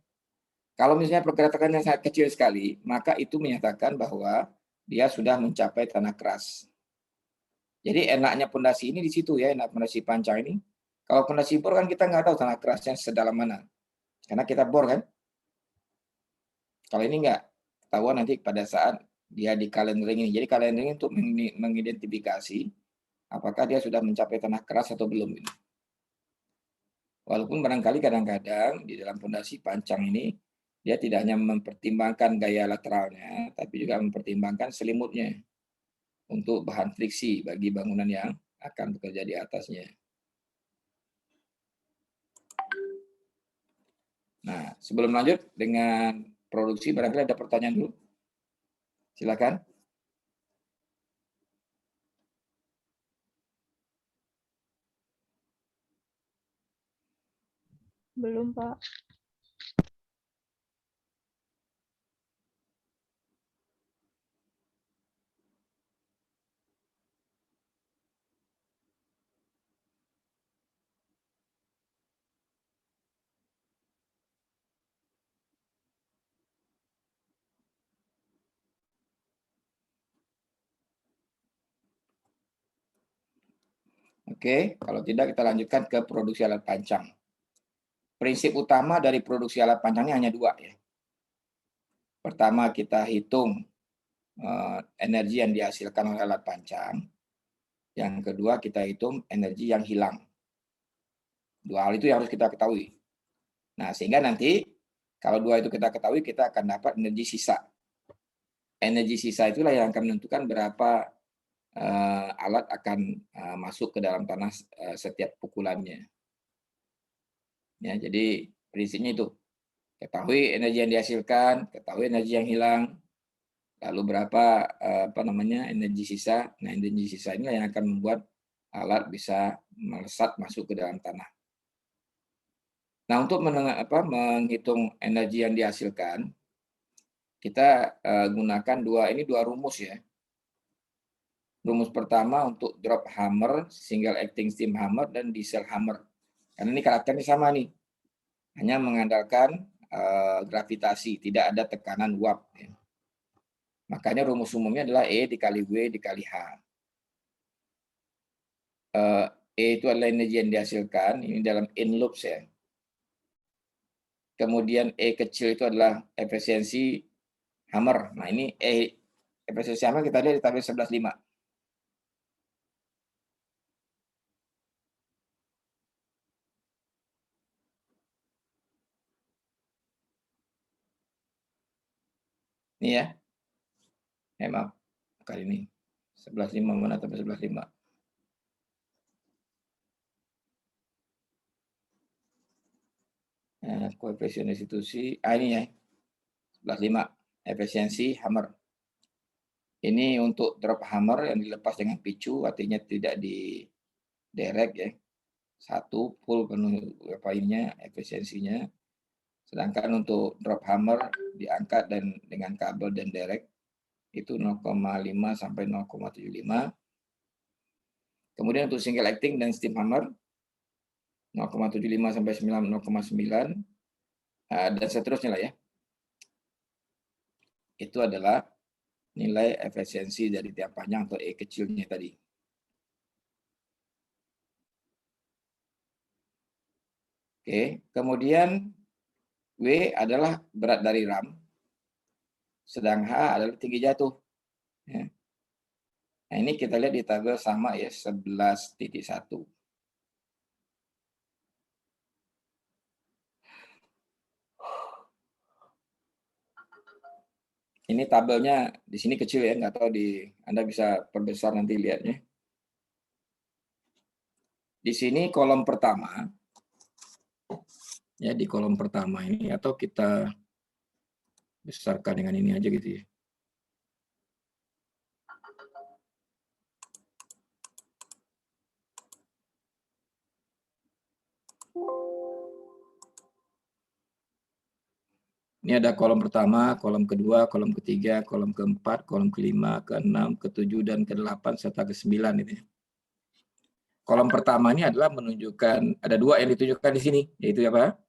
Kalau misalnya pergerakannya sangat kecil sekali, maka itu menyatakan bahwa dia sudah mencapai tanah keras. Jadi enaknya pondasi ini di situ ya, enak pondasi pancang ini. Kalau pondasi bor kan kita nggak tahu tanah kerasnya sedalam mana, karena kita bor kan. Kalau ini nggak ketahuan nanti pada saat dia di calendering ini. Jadi calendering untuk mengidentifikasi apakah dia sudah mencapai tanah keras atau belum. Walaupun barangkali kadang-kadang di dalam pondasi pancang ini dia tidak hanya mempertimbangkan gaya lateralnya, tapi juga mempertimbangkan selimutnya untuk bahan friksi bagi bangunan yang akan bekerja di atasnya. Nah, sebelum lanjut dengan produksi, barangkali ada pertanyaan dulu. Silakan. Belum, Pak. Oke, kalau tidak kita lanjutkan ke produksi alat pancang. Prinsip utama dari produksi alat pancangnya hanya dua ya. Pertama kita hitung energi yang dihasilkan oleh alat pancang. Yang kedua kita hitung energi yang hilang. Dua hal itu yang harus kita ketahui. Nah, sehingga nanti kalau dua itu kita ketahui, kita akan dapat energi sisa. Energi sisa itulah yang akan menentukan berapa alat akan masuk ke dalam tanah setiap pukulannya. Ya, jadi prinsipnya itu. Ketahui energi yang dihasilkan, ketahui energi yang hilang, lalu berapa energi sisa. Nah, energi sisa ini yang akan membuat alat bisa melesat masuk ke dalam tanah. Nah, untuk menghitung energi yang dihasilkan, kita gunakan dua rumus ya. Rumus pertama untuk drop hammer, single acting steam hammer, dan diesel hammer. Karena ini karakternya sama nih, hanya mengandalkan gravitasi, tidak ada tekanan uap. Ya. Makanya rumus umumnya adalah E dikali W dikali H. E itu adalah energi yang dihasilkan, ini dalam in loops ya. Kemudian E kecil itu adalah efisiensi hammer. Nah ini efisiensi hammer kita lihat di tabel 11.5. Ini ya, maaf kali ini 11.5 mana tabel 11.5. Koefisien institusi, ini ya 11.5 efisiensi hammer. Ini untuk drop hammer yang dilepas dengan picu, artinya tidak diderek ya. Satu full penuh efisiensinya. Sedangkan untuk drop hammer diangkat dan dengan kabel dan derek itu 0,5 sampai 0,75. Kemudian untuk single acting dan steam hammer 0,75 sampai 0,9 dan seterusnya lah ya. Itu adalah nilai efisiensi dari tiap panjang atau E kecilnya tadi. Oke, kemudian W adalah berat dari ram, sedang H adalah tinggi jatuh. Ya. Nah, ini kita lihat di tabel sama ya, 11.1. Ini tabelnya di sini kecil ya, nggak tahu Anda bisa perbesar nanti lihatnya. Di sini kolom pertama, ya di kolom pertama ini, atau kita besarkan dengan ini aja gitu ya. Ini ada kolom pertama, kolom kedua, kolom ketiga, kolom keempat, kolom kelima, keenam, ketujuh, dan ke-8 serta ke-9 ini. Kolom pertama ini adalah menunjukkan, ada dua yang ditunjukkan di sini, yaitu apa?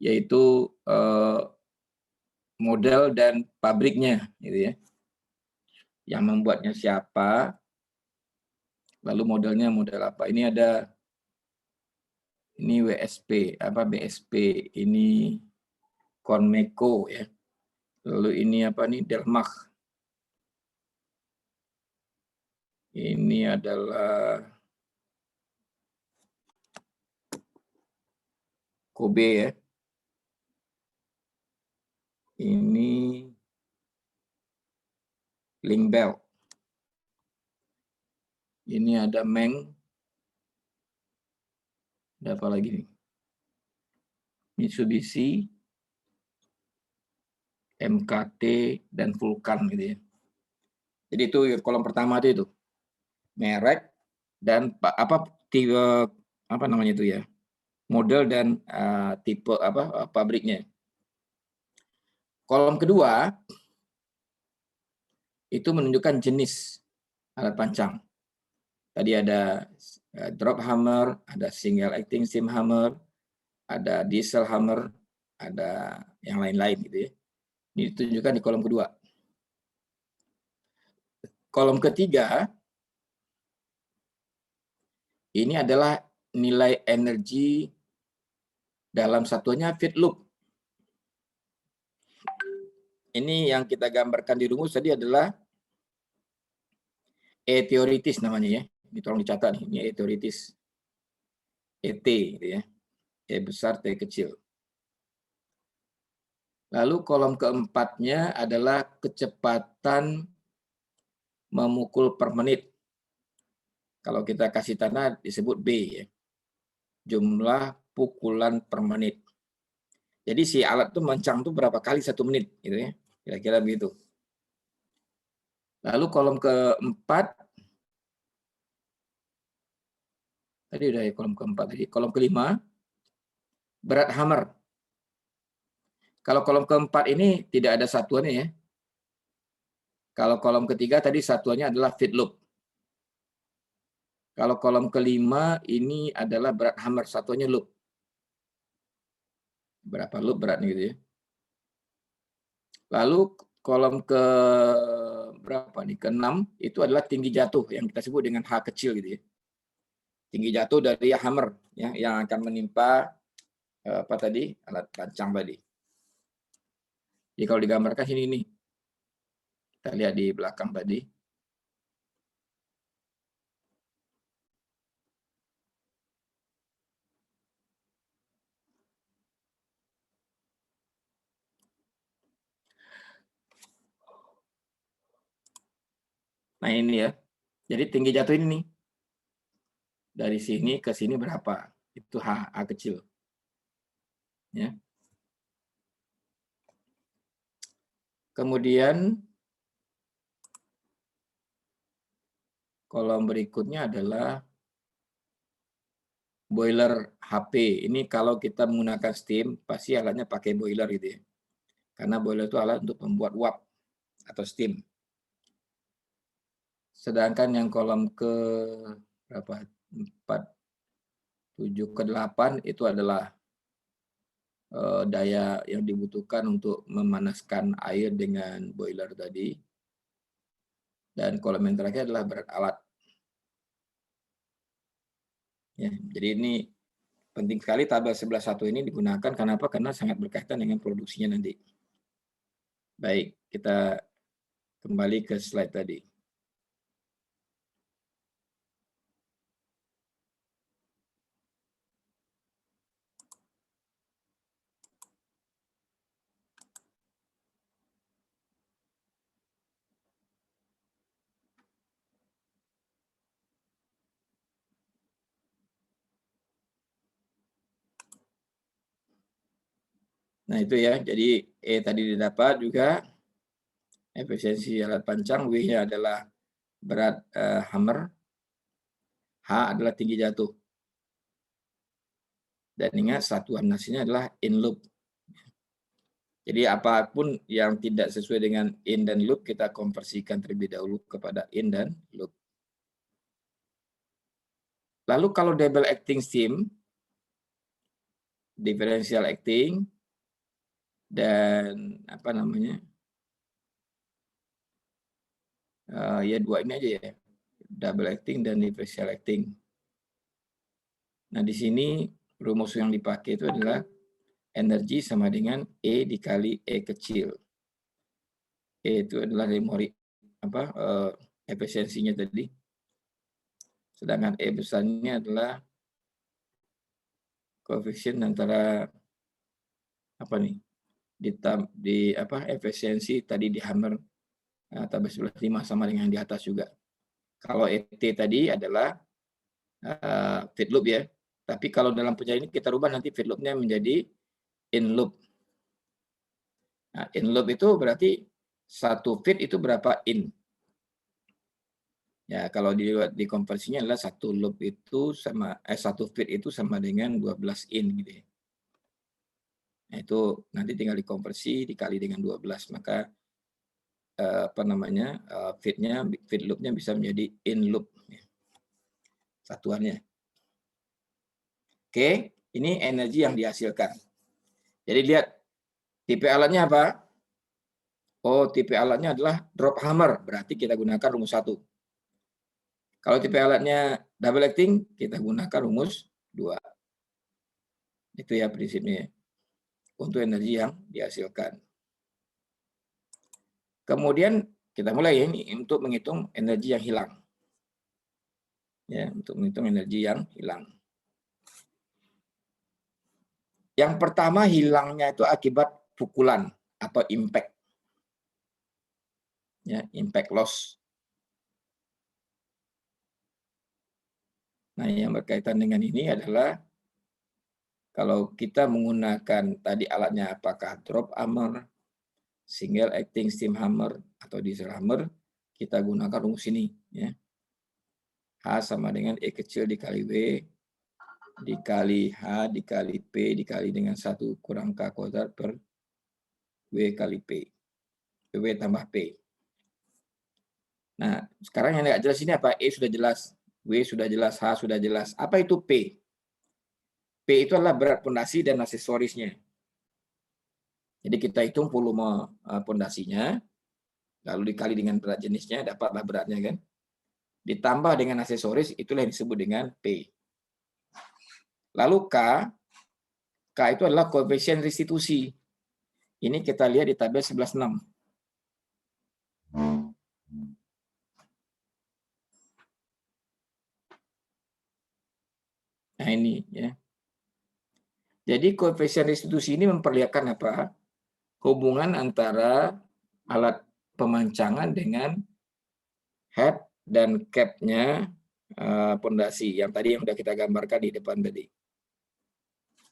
Yaitu model dan pabriknya, gitu ya. Yang membuatnya siapa, lalu modelnya model apa. Ini ada, ini WSP, BSP, ini Conmeco ya. Lalu ini apa nih, Delmach. Ini adalah Kobe ya. Ini Lingbelt. Ini ada Meng. Ada apa lagi nih? Mitsubishi, MKT, dan Vulcan gitu ya. Jadi itu kolom pertama itu merek dan tipe namanya itu ya, model dan tipe pabriknya. Kolom kedua itu menunjukkan jenis alat pancang. Tadi ada drop hammer, ada single acting steam hammer, ada diesel hammer, ada yang lain-lain gitu ya. Ini ditunjukkan di kolom kedua. Kolom ketiga ini adalah nilai energi dalam satuannya feed loop. Ini yang kita gambarkan di rumus tadi adalah E teoritis namanya ya. Ini tolong dicatat nih, ini E teoritis. ET gitu ya. E besar, T kecil. Lalu kolom keempatnya adalah kecepatan memukul per menit. Kalau kita kasih tanda disebut B ya. Jumlah pukulan per menit. Jadi si alat itu mencang tuh berapa kali 1 menit gitu ya. Kira-kira begitu. Lalu kolom keempat tadi udah ya, kolom keempat tadi. Kolom kelima berat hammer. Kalau kolom keempat ini tidak ada satuannya ya. Kalau kolom ketiga tadi satuannya adalah feed loop. Kalau kolom kelima ini adalah berat hammer, satuannya loop. Berapa loop beratnya gitu ya. Lalu kolom ke berapa nih? Ke-6 itu adalah tinggi jatuh yang kita sebut dengan H kecil gitu ya. Tinggi jatuh dari hammer ya, yang akan menimpa alat pancang tadi. Jadi kalau digambarkan sini nih. Kita lihat di belakang tadi. Nah ini ya. Jadi tinggi jatuh ini nih. Dari sini ke sini berapa? Itu H kecil. Ya. Kemudian Kolom berikutnya adalah boiler HP. Ini kalau kita menggunakan steam, pasti alatnya pakai boiler gitu ya. Karena boiler itu alat untuk membuat uap atau steam. Sedangkan yang kolom ke berapa? 4, 7 ke 8 itu adalah daya yang dibutuhkan untuk memanaskan air dengan boiler tadi. Dan kolom yang terakhir adalah berat alat. Ya, jadi ini penting sekali tabel 11.1 ini digunakan. Kenapa? Karena sangat berkaitan dengan produksinya nanti. Baik, kita kembali ke slide tadi. Nah itu ya, jadi E tadi didapat juga, efisiensi alat pancang, W-nya adalah berat hammer, H adalah tinggi jatuh. Dan ingat satuan nasinya adalah in loop. Jadi apapun yang tidak sesuai dengan in dan loop, kita konversikan terlebih dahulu kepada in dan loop. Lalu kalau double acting steam, differential acting, dan apa namanya, ya dua ini aja ya, double acting dan differential acting. Nah di sini rumus yang dipakai itu adalah energi sama dengan E dikali E kecil. E itu adalah memori efisiensinya tadi. Sedangkan E besarnya adalah koefisien antara apa nih? Efisiensi tadi di hammer tabel 11.5 sama dengan di atas juga. Kalau ET tadi adalah feed loop ya. Tapi kalau dalam perjalanan ini kita rubah nanti feed loop-nya menjadi in loop. Nah, in loop itu berarti satu feed itu berapa in. Ya, kalau di konversinya adalah satu loop itu satu feed itu sama dengan 12 in gitu ya. Nah, itu nanti tinggal dikonversi dikali dengan 12, maka feed loop-nya bisa menjadi in loop ya, satuannya. Oke, ini energi yang dihasilkan. Jadi lihat tipe alatnya apa? Oh, tipe alatnya adalah drop hammer, berarti kita gunakan rumus 1. Kalau tipe alatnya double acting, kita gunakan rumus 2. Itu ya prinsipnya untuk energi yang dihasilkan. Kemudian kita mulai ya, ini untuk menghitung energi yang hilang. Ya, untuk menghitung energi yang hilang. Yang pertama hilangnya itu akibat pukulan atau impact. Ya, impact loss. Nah, yang berkaitan dengan ini adalah kalau kita menggunakan tadi alatnya apakah drop hammer, single acting steam hammer, atau diesel hammer, kita gunakan rumus ini. Ya. H sama dengan E kecil dikali W, dikali H, dikali P, dikali dengan 1 kurang K kuadrat per W kali P. W tambah P. Nah, sekarang yang nggak jelas ini apa? E sudah jelas, W sudah jelas, H sudah jelas. Apa itu P? P itu adalah berat pondasi dan aksesorisnya. Jadi kita hitung volume pondasinya, lalu dikali dengan berat jenisnya, dapatlah beratnya kan. Ditambah dengan aksesoris, itulah yang disebut dengan P. Lalu K itu adalah koefisien restitusi. Ini kita lihat di tabel 11.6. Nah ini ya. Jadi koefisien restitusi ini memperlihatkan apa? Hubungan antara alat pemancangan dengan head dan cap-nya pondasi yang tadi yang sudah kita gambarkan di depan tadi.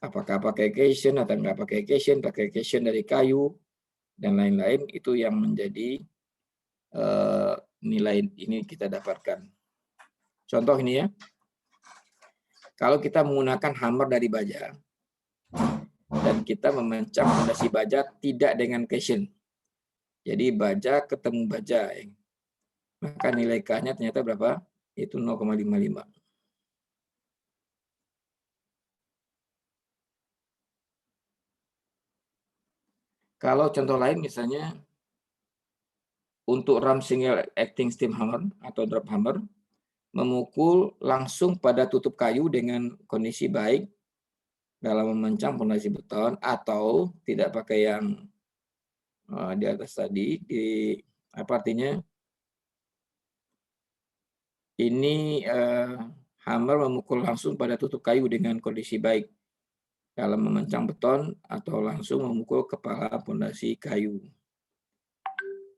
Apakah pakai caisson atau nggak pakai caisson dari kayu dan lain-lain, itu yang menjadi nilai ini kita dapatkan. Contoh ini ya. Kalau kita menggunakan hammer dari baja dan kita memencang fondasi baja tidak dengan tension. Jadi baja ketemu baja, maka nilai K-nya ternyata berapa? Itu 0,55. Kalau contoh lain misalnya untuk ram single acting steam hammer atau drop hammer, memukul langsung pada tutup kayu dengan kondisi baik dalam memencang fondasi beton, atau tidak pakai yang di atas tadi, apa artinya ini hammer memukul langsung pada tutup kayu dengan kondisi baik dalam memencang beton, atau langsung memukul kepala fondasi kayu.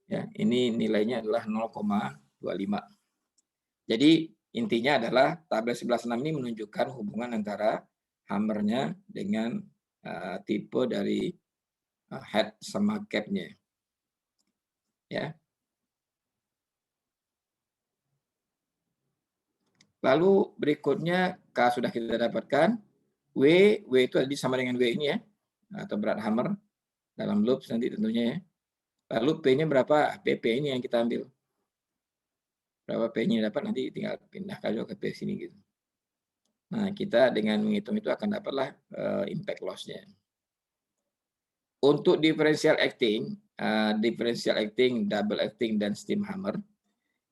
Ya, ini nilainya adalah 0,25. Jadi intinya adalah tabel 11.6 ini menunjukkan hubungan antara hammernya dengan tipe dari head sama cap-nya. Ya. Lalu berikutnya K sudah kita dapatkan. W itu tadi sama dengan W ini ya, atau berat hammer dalam loops nanti tentunya ya. Lalu P-nya berapa? PP ini yang kita ambil. Berapa P-nya dapat nanti tinggal pindahkan juga ke P sini gitu. Nah, kita dengan menghitung itu akan dapatlah impact loss-nya. Untuk differential acting, double acting, dan steam hammer,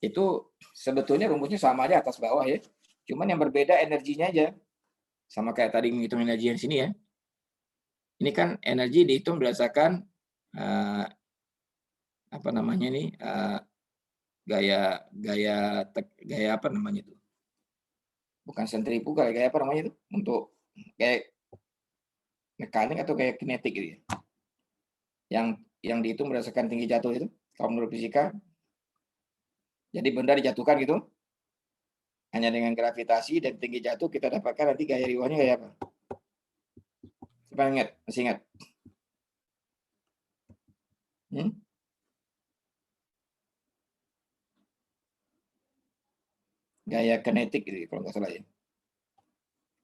itu sebetulnya rumusnya sama aja atas bawah ya. Cuman yang berbeda energinya aja. Sama kayak tadi menghitung energi yang sini ya. Ini kan energi dihitung berdasarkan apa namanya nih, gaya apa namanya itu? Bukan sentrifugal, gaya apa namanya itu? Untuk kayak mekanik atau kayak kinetik gitu ya. Yang dihitung berdasarkan tinggi jatuh itu, kalau menurut fisika. Jadi benda dijatuhkan gitu, hanya dengan gravitasi dan tinggi jatuh kita dapatkan nanti gaya riwahnya gaya apa? Siapa ingat? Masih ingat? Gaya kinetik gitu, kalau nggak salah ya.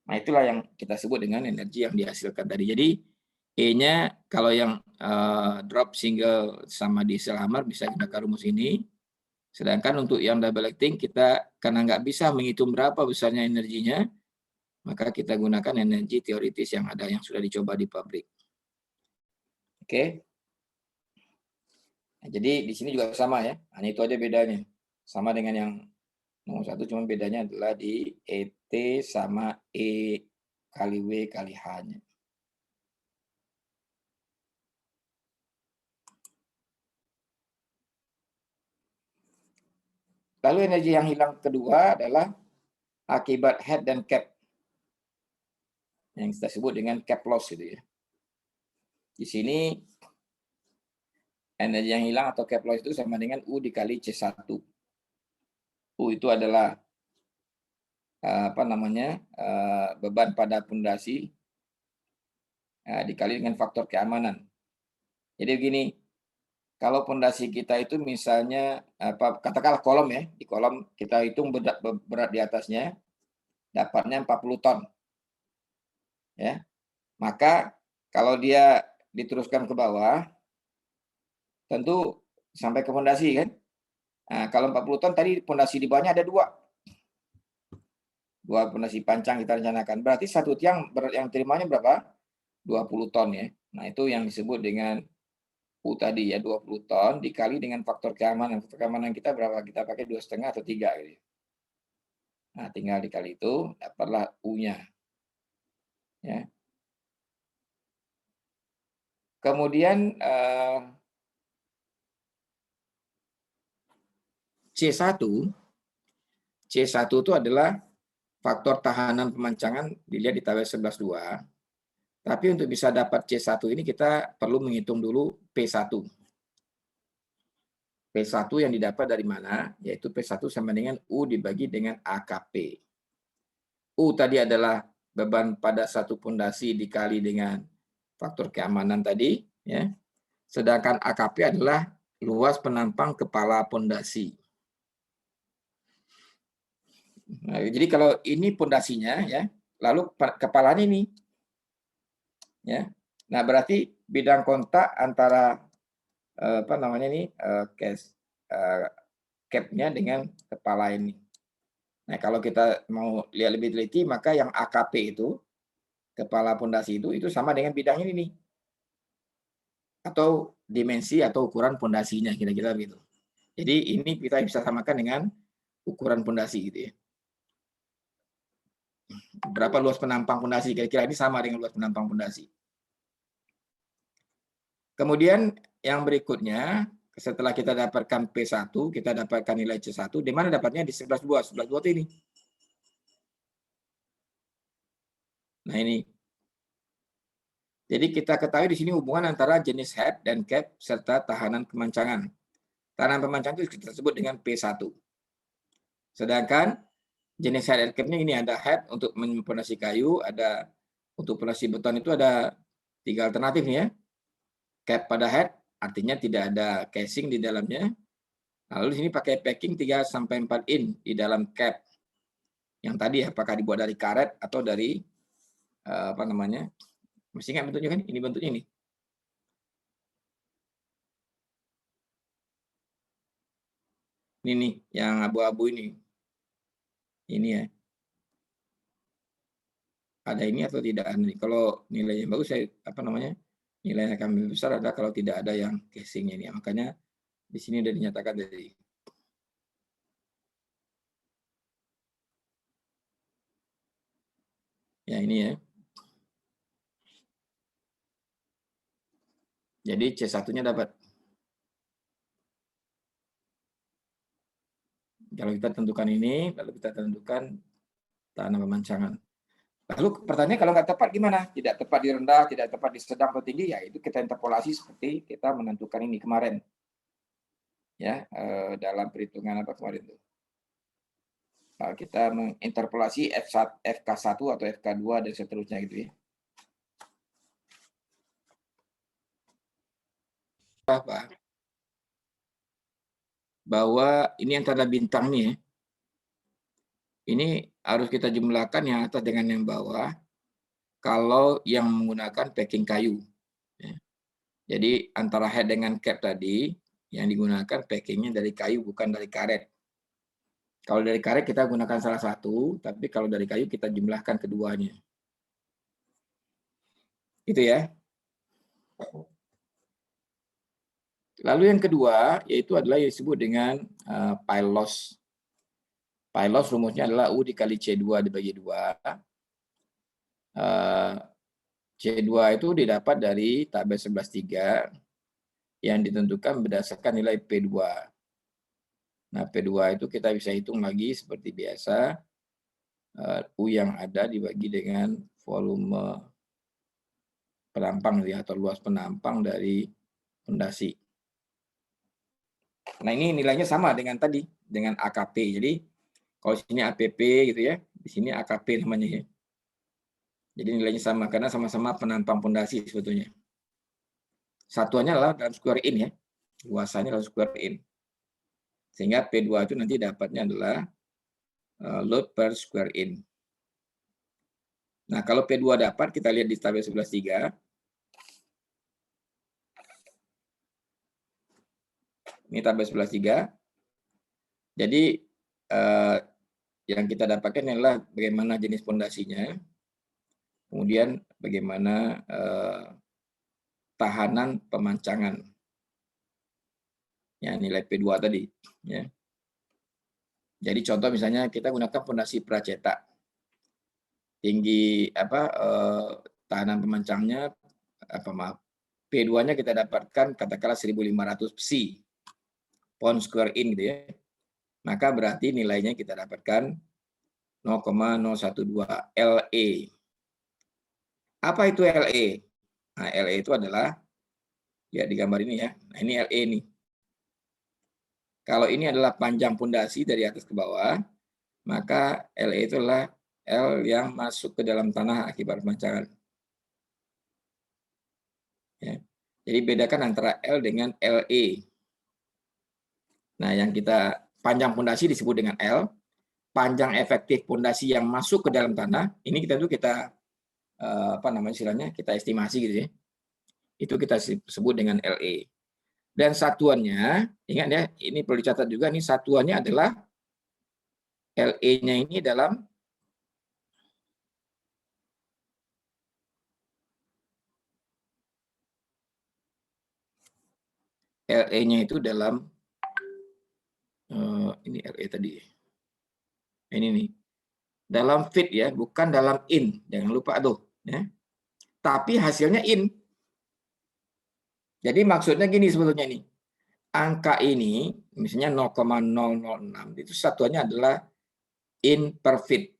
Nah, itulah yang kita sebut dengan energi yang dihasilkan tadi. Jadi E-nya kalau yang drop single sama diesel hammer bisa gunakan rumus ini. Sedangkan untuk yang double acting kita karena nggak bisa menghitung berapa besarnya energinya, maka kita gunakan energi teoritis yang ada yang sudah dicoba di pabrik. Oke. Nah, jadi di sini juga sama ya. Hanya itu aja bedanya. Sama dengan yang nomor 1, cuma bedanya adalah di ET sama E kali W kali H-nya. Lalu energi yang hilang kedua adalah akibat head dan cap, yang kita sebut dengan cap loss gitu ya. Di sini energi yang hilang atau cap loss itu sama dengan U dikali C1. U itu adalah apa namanya, beban pada pondasi dikali dengan faktor keamanan. Jadi begini, kalau pondasi kita itu misalnya katakanlah kolom ya, di kolom kita hitung berat di atasnya dapatnya 40 ton. Ya. Maka kalau dia diteruskan ke bawah tentu sampai ke pondasi kan. Nah, kalau 40 ton tadi pondasi di bawahnya ada dua pondasi pancang kita rencanakan. Berarti satu tiang berat yang terimanya berapa? 20 ton ya. Nah, itu yang disebut dengan U tadi ya, 20 ton dikali dengan faktor keamanan. Faktor keamanan kita berapa? Kita pakai 2,5 atau 3 gitu. Nah, tinggal dikali itu dapatlah U-nya. Ya. Kemudian C1 itu adalah faktor tahanan pemancangan dilihat di tabel 11.2. Tapi untuk bisa dapat C1 ini kita perlu menghitung dulu P1. P1 yang didapat dari mana? Yaitu P1 sama dengan U dibagi dengan AKP. U tadi adalah beban pada satu pondasi dikali dengan faktor keamanan tadi, ya. Sedangkan AKP adalah luas penampang kepala pondasi. Nah, jadi kalau ini pondasinya ya, lalu kepalanya ini ya. Nah, berarti bidang kontak antara apa namanya ini capnya dengan kepala ini. Nah, kalau kita mau lihat lebih teliti, maka yang AKP itu, kepala pondasi itu sama dengan bidang ini nih, atau dimensi atau ukuran pondasinya, kira-kira begitu. Jadi ini kita bisa samakan dengan ukuran pondasi gitu ya. Berapa luas penampang pondasi? Kira-kira ini sama dengan luas penampang pondasi. Kemudian yang berikutnya, setelah kita dapatkan P1, kita dapatkan nilai C1, di mana dapatnya? Di 11,2. 11,2 itu ini. Nah ini. Jadi kita ketahui di sini hubungan antara jenis head dan cap serta tahanan pemancangan. Tahanan pemancangan itu kita sebut dengan P1. Sedangkan jenis head and cap-nya ini ada head untuk pondasi kayu, ada untuk pondasi beton itu ada 3 alternatif nih ya. Cap pada head artinya tidak ada casing di dalamnya. Lalu di sini pakai packing 3 sampai 4 in di dalam cap. Yang tadi apakah dibuat dari karet atau dari apa namanya? Masih ingat bentuknya kan? Ini bentuknya ini. Ini nih yang abu-abu ini. Ini ya. Ada ini atau tidak ada. Kalau nilainya bagus, saya apa namanya? Nilainya akan lebih besar ada kalau tidak ada yang casingnya ini. Makanya di sini sudah dinyatakan dari ya ini ya. Jadi C1-nya dapat. Kalau kita tentukan ini, lalu kita tentukan tahanan pemancangan. Lalu pertanyaannya kalau nggak tepat gimana? Tidak tepat di rendah, tidak tepat di sedang atau tinggi, ya itu kita interpolasi seperti kita menentukan ini kemarin. Ya, dalam perhitungan apa kemarin itu. Kita menginterpolasi FK1 atau FK2 dan seterusnya gitu ya. Apa? Bahwa ini yang tanda bintang nih ya. Ini harus kita jumlahkan yang atas dengan yang bawah kalau yang menggunakan packing kayu. Ya. Jadi antara head dengan cap tadi yang digunakan packingnya dari kayu bukan dari karet. Kalau dari karet kita gunakan salah satu, tapi kalau dari kayu kita jumlahkan keduanya. Itu ya. Lalu yang kedua yaitu adalah yang disebut dengan pile loss. Pile loss rumusnya adalah U dikali C2 dibagi 2. C2 itu didapat dari tabel 11.3 yang ditentukan berdasarkan nilai P2. Nah, P2 itu kita bisa hitung lagi seperti biasa. U yang ada dibagi dengan volume penampang atau luas penampang dari fondasi. Nah, ini nilainya sama dengan tadi, dengan AKP. Jadi, kalau di sini APP gitu ya, di sini AKP namanya ya. Jadi nilainya sama karena sama-sama penampang fondasi sebetulnya. Satuannya adalah dalam square in ya. Luasannya dalam square in. Sehingga P2 itu nanti dapatnya adalah load per square in. Nah, kalau P2 dapat, kita lihat di tabel 11.3. Ini tabel 11.3. Jadi, yang kita dapatkan adalah bagaimana jenis fondasinya, kemudian bagaimana tahanan pemancangan. Ya, nilai P2 tadi. Ya. Jadi contoh misalnya kita gunakan fondasi pracetak. Tinggi tahanan pemancangnya P2-nya kita dapatkan katakanlah 1.500 psi pound square in gitu ya. Maka berarti nilainya kita dapatkan 0,012 LE. Apa itu LE? Nah, LE itu adalah ya di gambar ini ya. Nah, ini LE nih. Kalau ini adalah panjang pondasi dari atas ke bawah, maka LE itu adalah L yang masuk ke dalam tanah akibat pemancangan. Ya. Jadi bedakan antara L dengan LE. Nah, yang kita panjang pondasi disebut dengan L, panjang efektif pondasi yang masuk ke dalam tanah, ini kita apa namanya istilahnya, kita estimasi gitu ya. Itu kita sebut dengan LE. Dan satuannya, ingat ya, ini perlu dicatat juga nih, satuannya adalah LE-nya ini dalam LE-nya itu dalam ini LE tadi. Ini nih. Dalam feet ya, bukan dalam in. Jangan lupa tuh, ya. Tapi hasilnya in. Jadi maksudnya gini sebetulnya nih. Angka ini misalnya 0,006 itu satuannya adalah in per feet.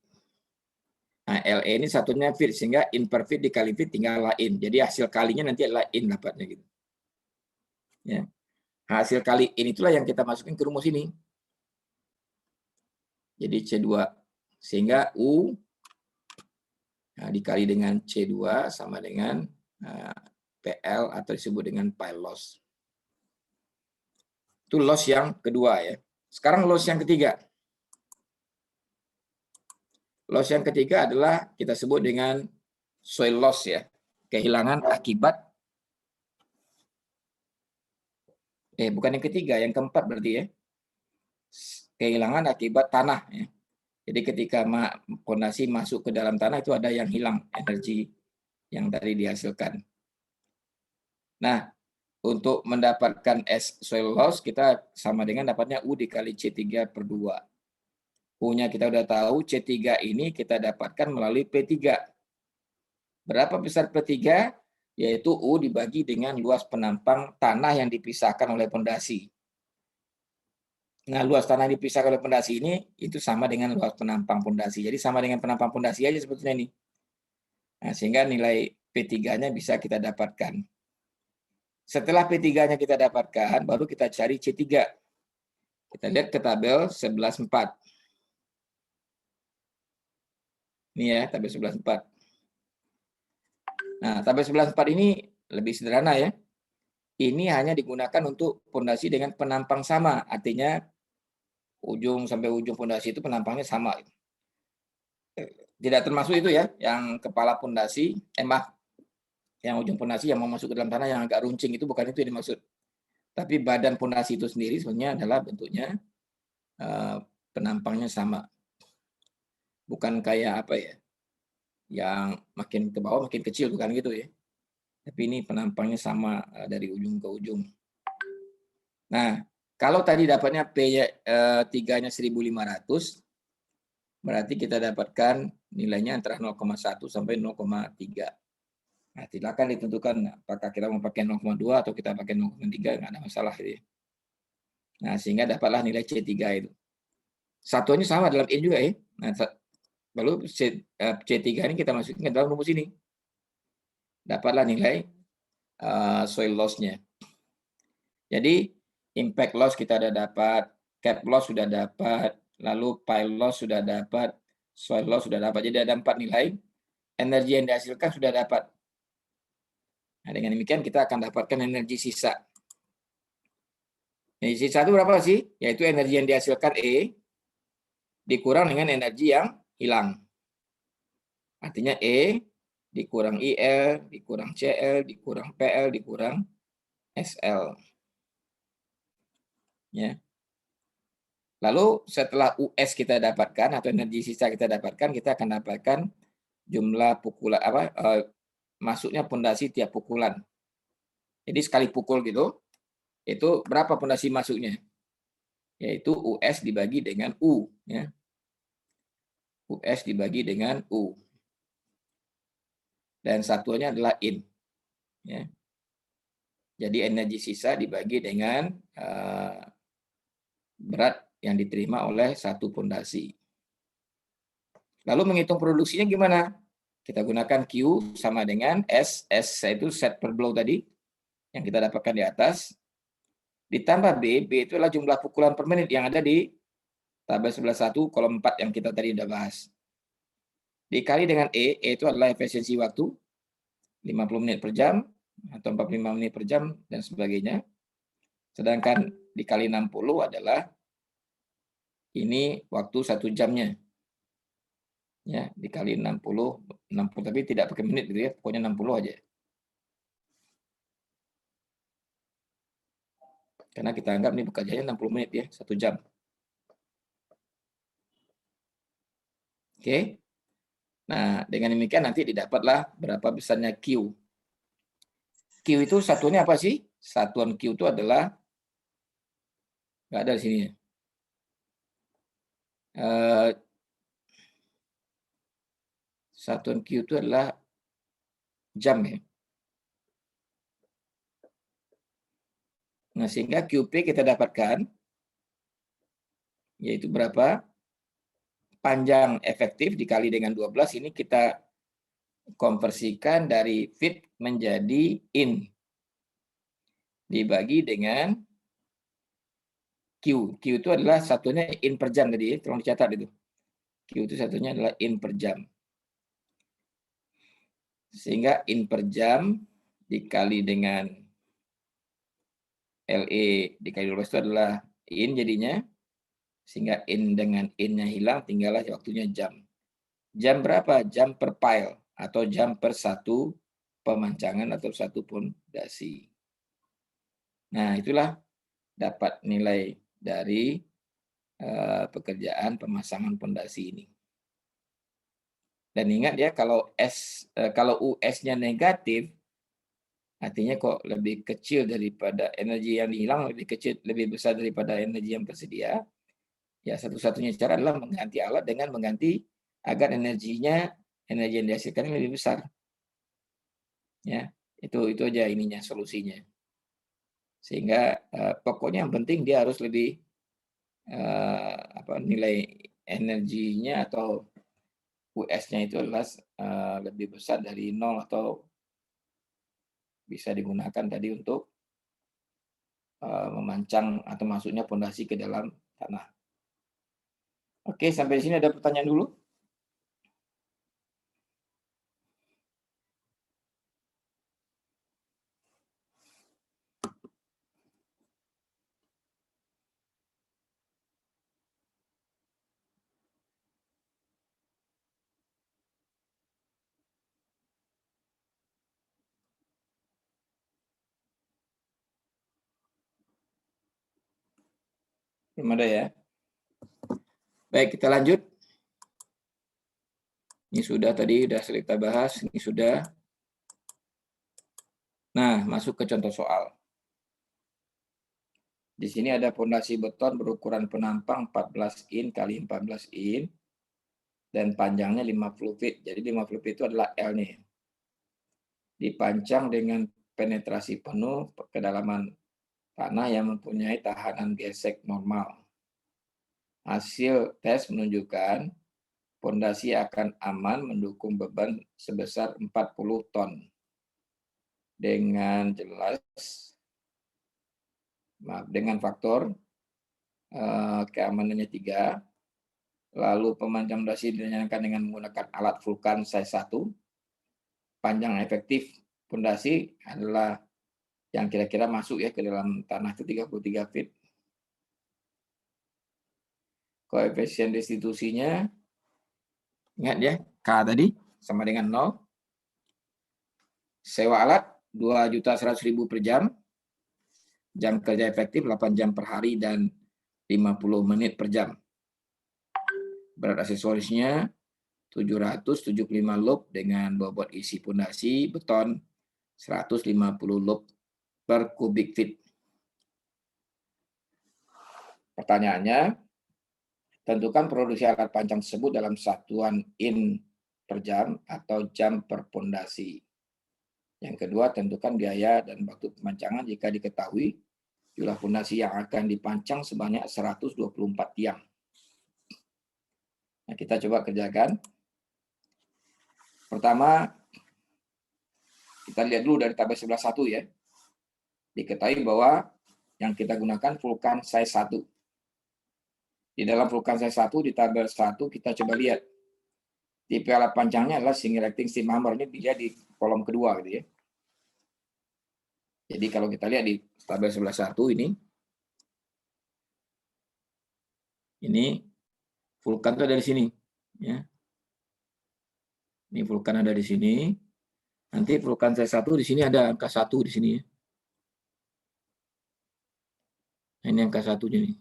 Nah, LE ini satunya feet sehingga in per feet dikali feet tinggal in. Jadi hasil kalinya nanti adalah in dapatnya gitu. Ya. Hasil kali in itulah yang kita masukin ke rumus ini. Jadi C2 sehingga U dikali dengan C2 sama dengan PL atau disebut dengan pile loss. Itu loss yang kedua ya. Sekarang loss yang ketiga. Loss yang ketiga adalah kita sebut dengan soil loss ya. Kehilangan akibat bukan yang ketiga, yang keempat berarti ya. Kehilangan akibat tanah ya. Jadi ketika pondasi masuk ke dalam tanah itu ada yang hilang energi yang tadi dihasilkan. Nah, untuk mendapatkan soil loss kita sama dengan dapatnya U dikali C3 per 2. U-nya kita udah tahu, C3 ini kita dapatkan melalui P3. Berapa besar P3? Yaitu U dibagi dengan luas penampang tanah yang dipisahkan oleh pondasi. Nah, luas tanah yang dipisahkan oleh pondasi ini itu sama dengan luas penampang pondasi. Jadi sama dengan penampang pondasi aja sebetulnya ini. Nah, sehingga nilai P3-nya bisa kita dapatkan. Setelah P3-nya kita dapatkan, baru kita cari C3. Kita lihat ke tabel 11.4. Ini ya, tabel 11.4. Nah, tabel 11.4 ini lebih sederhana ya. Ini hanya digunakan untuk pondasi dengan penampang sama. Artinya ujung sampai ujung pondasi itu penampangnya sama. Tidak termasuk itu ya, yang kepala pondasi, yang ujung pondasi yang mau masuk ke dalam tanah yang agak runcing itu bukan itu yang dimaksud. Tapi badan pondasi itu sendiri sebenarnya adalah bentuknya penampangnya sama. Bukan kayak apa ya, yang makin ke bawah makin kecil, bukan gitu ya. Tapi ini penampangnya sama dari ujung ke ujung. Nah, kalau tadi dapatnya P3-nya 1.500, berarti kita dapatkan nilainya antara 0,1 sampai 0,3. Nah, silakan ditentukan apakah kita mau pakai 0,2 atau kita pakai 0,3, nggak ada masalah. Gitu. Nah, sehingga dapatlah nilai C3 itu. Satuannya sama dalam in juga ya. Nah, lalu C3 ini kita masukin ke dalam rumus ini. Dapatlah nilai soil loss-nya. Jadi, impact loss kita sudah dapat, cap loss sudah dapat, lalu pile loss sudah dapat, soil loss sudah dapat. Jadi ada 4 nilai. Energi yang dihasilkan sudah dapat. Nah, dengan demikian kita akan dapatkan energi sisa. Energi sisa itu berapa sih? Yaitu energi yang dihasilkan E dikurang dengan energi yang hilang. Artinya E dikurang IL, dikurang CL, dikurang PL, dikurang SL. Ya. Lalu setelah US kita dapatkan atau energi sisa kita dapatkan, kita akan dapatkan jumlah pukulan masuknya pondasi tiap pukulan. Jadi sekali pukul gitu, itu berapa pondasi masuknya? Yaitu US dibagi dengan U. Ya. US dibagi dengan U. Dan satuannya adalah in. Ya. Jadi energi sisa dibagi dengan berat yang diterima oleh satu pondasi. Lalu menghitung produksinya gimana? Kita gunakan Q sama dengan S itu set per blow tadi, yang kita dapatkan di atas, ditambah B itu adalah jumlah pukulan per menit yang ada di tabel 11.1 kolom 4 yang kita tadi sudah bahas. Dikali dengan E itu adalah efisiensi waktu, 50 menit per jam, atau 45 menit per jam, dan sebagainya. Sedangkan dikali 60 adalah Ini waktu 1 jamnya. Ya, dikali 60 tapi tidak pakai menit gitu ya, pokoknya 60 aja. Karena kita anggap ini bekerjanya 60 menit ya, 1 jam. Oke. Nah, dengan demikian nanti didapatlah berapa besarnya Q. Q itu satuannya apa sih? Satuan Q itu adalah, nggak ada di sini ya. Satuan Q itu adalah jam ya. Nah, sehingga QP kita dapatkan, yaitu berapa? Panjang efektif dikali dengan 12, ini kita konversikan dari feet menjadi in. Dibagi dengan Q. Q itu adalah satunya in per jam tadi, tolong dicatat itu. Q itu satunya adalah in per jam. Sehingga in per jam dikali dengan LE dikali 12 itu adalah in jadinya. Sehingga in dengan in-nya hilang, tinggallah waktunya jam. Jam berapa? Jam per pile atau jam per satu pemancangan atau satu pondasi. Nah, itulah dapat nilai dari pekerjaan pemasangan pondasi ini. Dan ingat ya, kalau US-nya negatif, artinya kok lebih kecil daripada energi yang dihilang, lebih besar daripada energi yang tersedia. Ya, satu-satunya cara adalah mengganti alat dengan mengganti agar energi yang dihasilkan lebih besar. Ya, itu aja ininya solusinya. Sehingga pokoknya yang penting dia harus lebih nilai energinya atau US-nya itu adalah lebih besar dari 0 atau bisa digunakan tadi untuk memancang atau masuknya pondasi ke dalam tanah. Oke, sampai di sini ada pertanyaan dulu? Belum ada ya? Baik, kita lanjut. Ini sudah tadi, sudah kita bahas. Ini sudah. Nah, masuk ke contoh soal. Di sini ada pondasi beton berukuran penampang 14 in kali 14 in dan panjangnya 50 feet. Jadi 50 feet itu adalah L-nya. Dipancang dengan penetrasi penuh kedalaman tanah yang mempunyai tahanan gesek normal. Hasil tes menunjukkan pondasi akan aman mendukung beban sebesar 40 ton. Dengan faktor keamanannya 3. Lalu pemanjang pondasi dinyatakan dengan menggunakan alat vulkan size 1. Panjang efektif pondasi adalah yang kira-kira masuk ya ke dalam tanah itu 33 feet. Koefisien restitusinya, ingat ya, K tadi sama dengan 0. Sewa alat 2.100.000 per jam. Jam kerja efektif 8 jam per hari dan 50 menit per jam. Berat aksesorisnya 775 lob dengan bobot isi pondasi beton 150 lob per kubik feet. Pertanyaannya, tentukan produksi alat pancang tersebut dalam satuan in per jam atau jam per pondasi. Yang kedua, tentukan biaya dan waktu pemancangan jika diketahui jumlah pondasi yang akan dipancang sebanyak 124 tiang. Nah, kita coba kerjakan. Pertama, kita lihat dulu dari tabel sebelah 1 ya. Diketahui bahwa yang kita gunakan vulkan size 1. Di dalam vulkan size 1 di tabel 1 kita coba lihat. Tipe alat pancangnya adalah single acting steam hammer. Ini dia di kolom kedua gitu ya. Jadi kalau kita lihat di tabel sebelah 1 ini Vulkan itu ada di sini. Ya. Ini vulkan ada di sini. Nanti vulkan C1 di sini ada angka 1 di sini. Nah, ini angka 1-nya nih.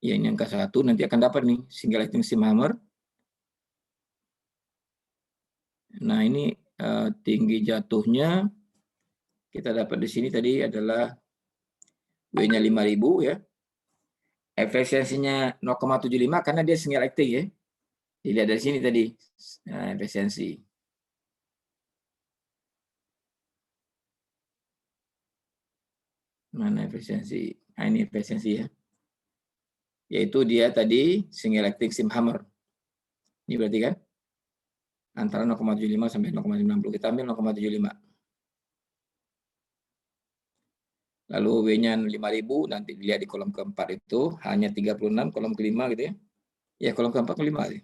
Ya, ini angka 1, nanti akan dapat nih single acting steam hammer. Nah, ini tinggi jatuhnya kita dapat di sini tadi adalah W-nya 5.000 ya. Efisiensinya 0,75 karena dia single acting ya. Dilihat dari sini tadi. Nah, efisiensi. Mana efisiensi? Nah, ini efisiensi ya. Yaitu dia tadi single acting steam hammer. Ini berarti kan antara 0,75 sampai 0,90. Kita ambil 0,75. Lalu W-nya 5.000, nanti dilihat di kolom keempat itu hanya 36, kolom kelima gitu ya. Ya, kolom keempat kelima sih.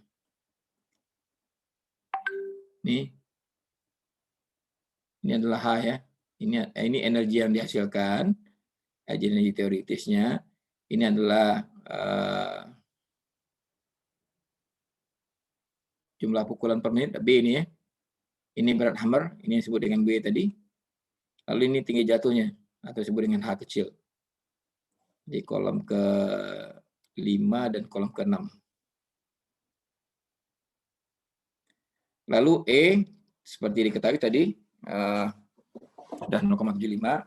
Ini adalah H ya. Ini energi yang dihasilkan, energi teoritisnya. Ini adalah jumlah pukulan per menit, B ini ya. Ini berat hammer, ini yang disebut dengan B tadi. Lalu ini tinggi jatuhnya, atau disebut dengan H kecil. Di kolom ke-5 dan kolom ke-6. Lalu E, seperti diketahui tadi, sudah 0,75.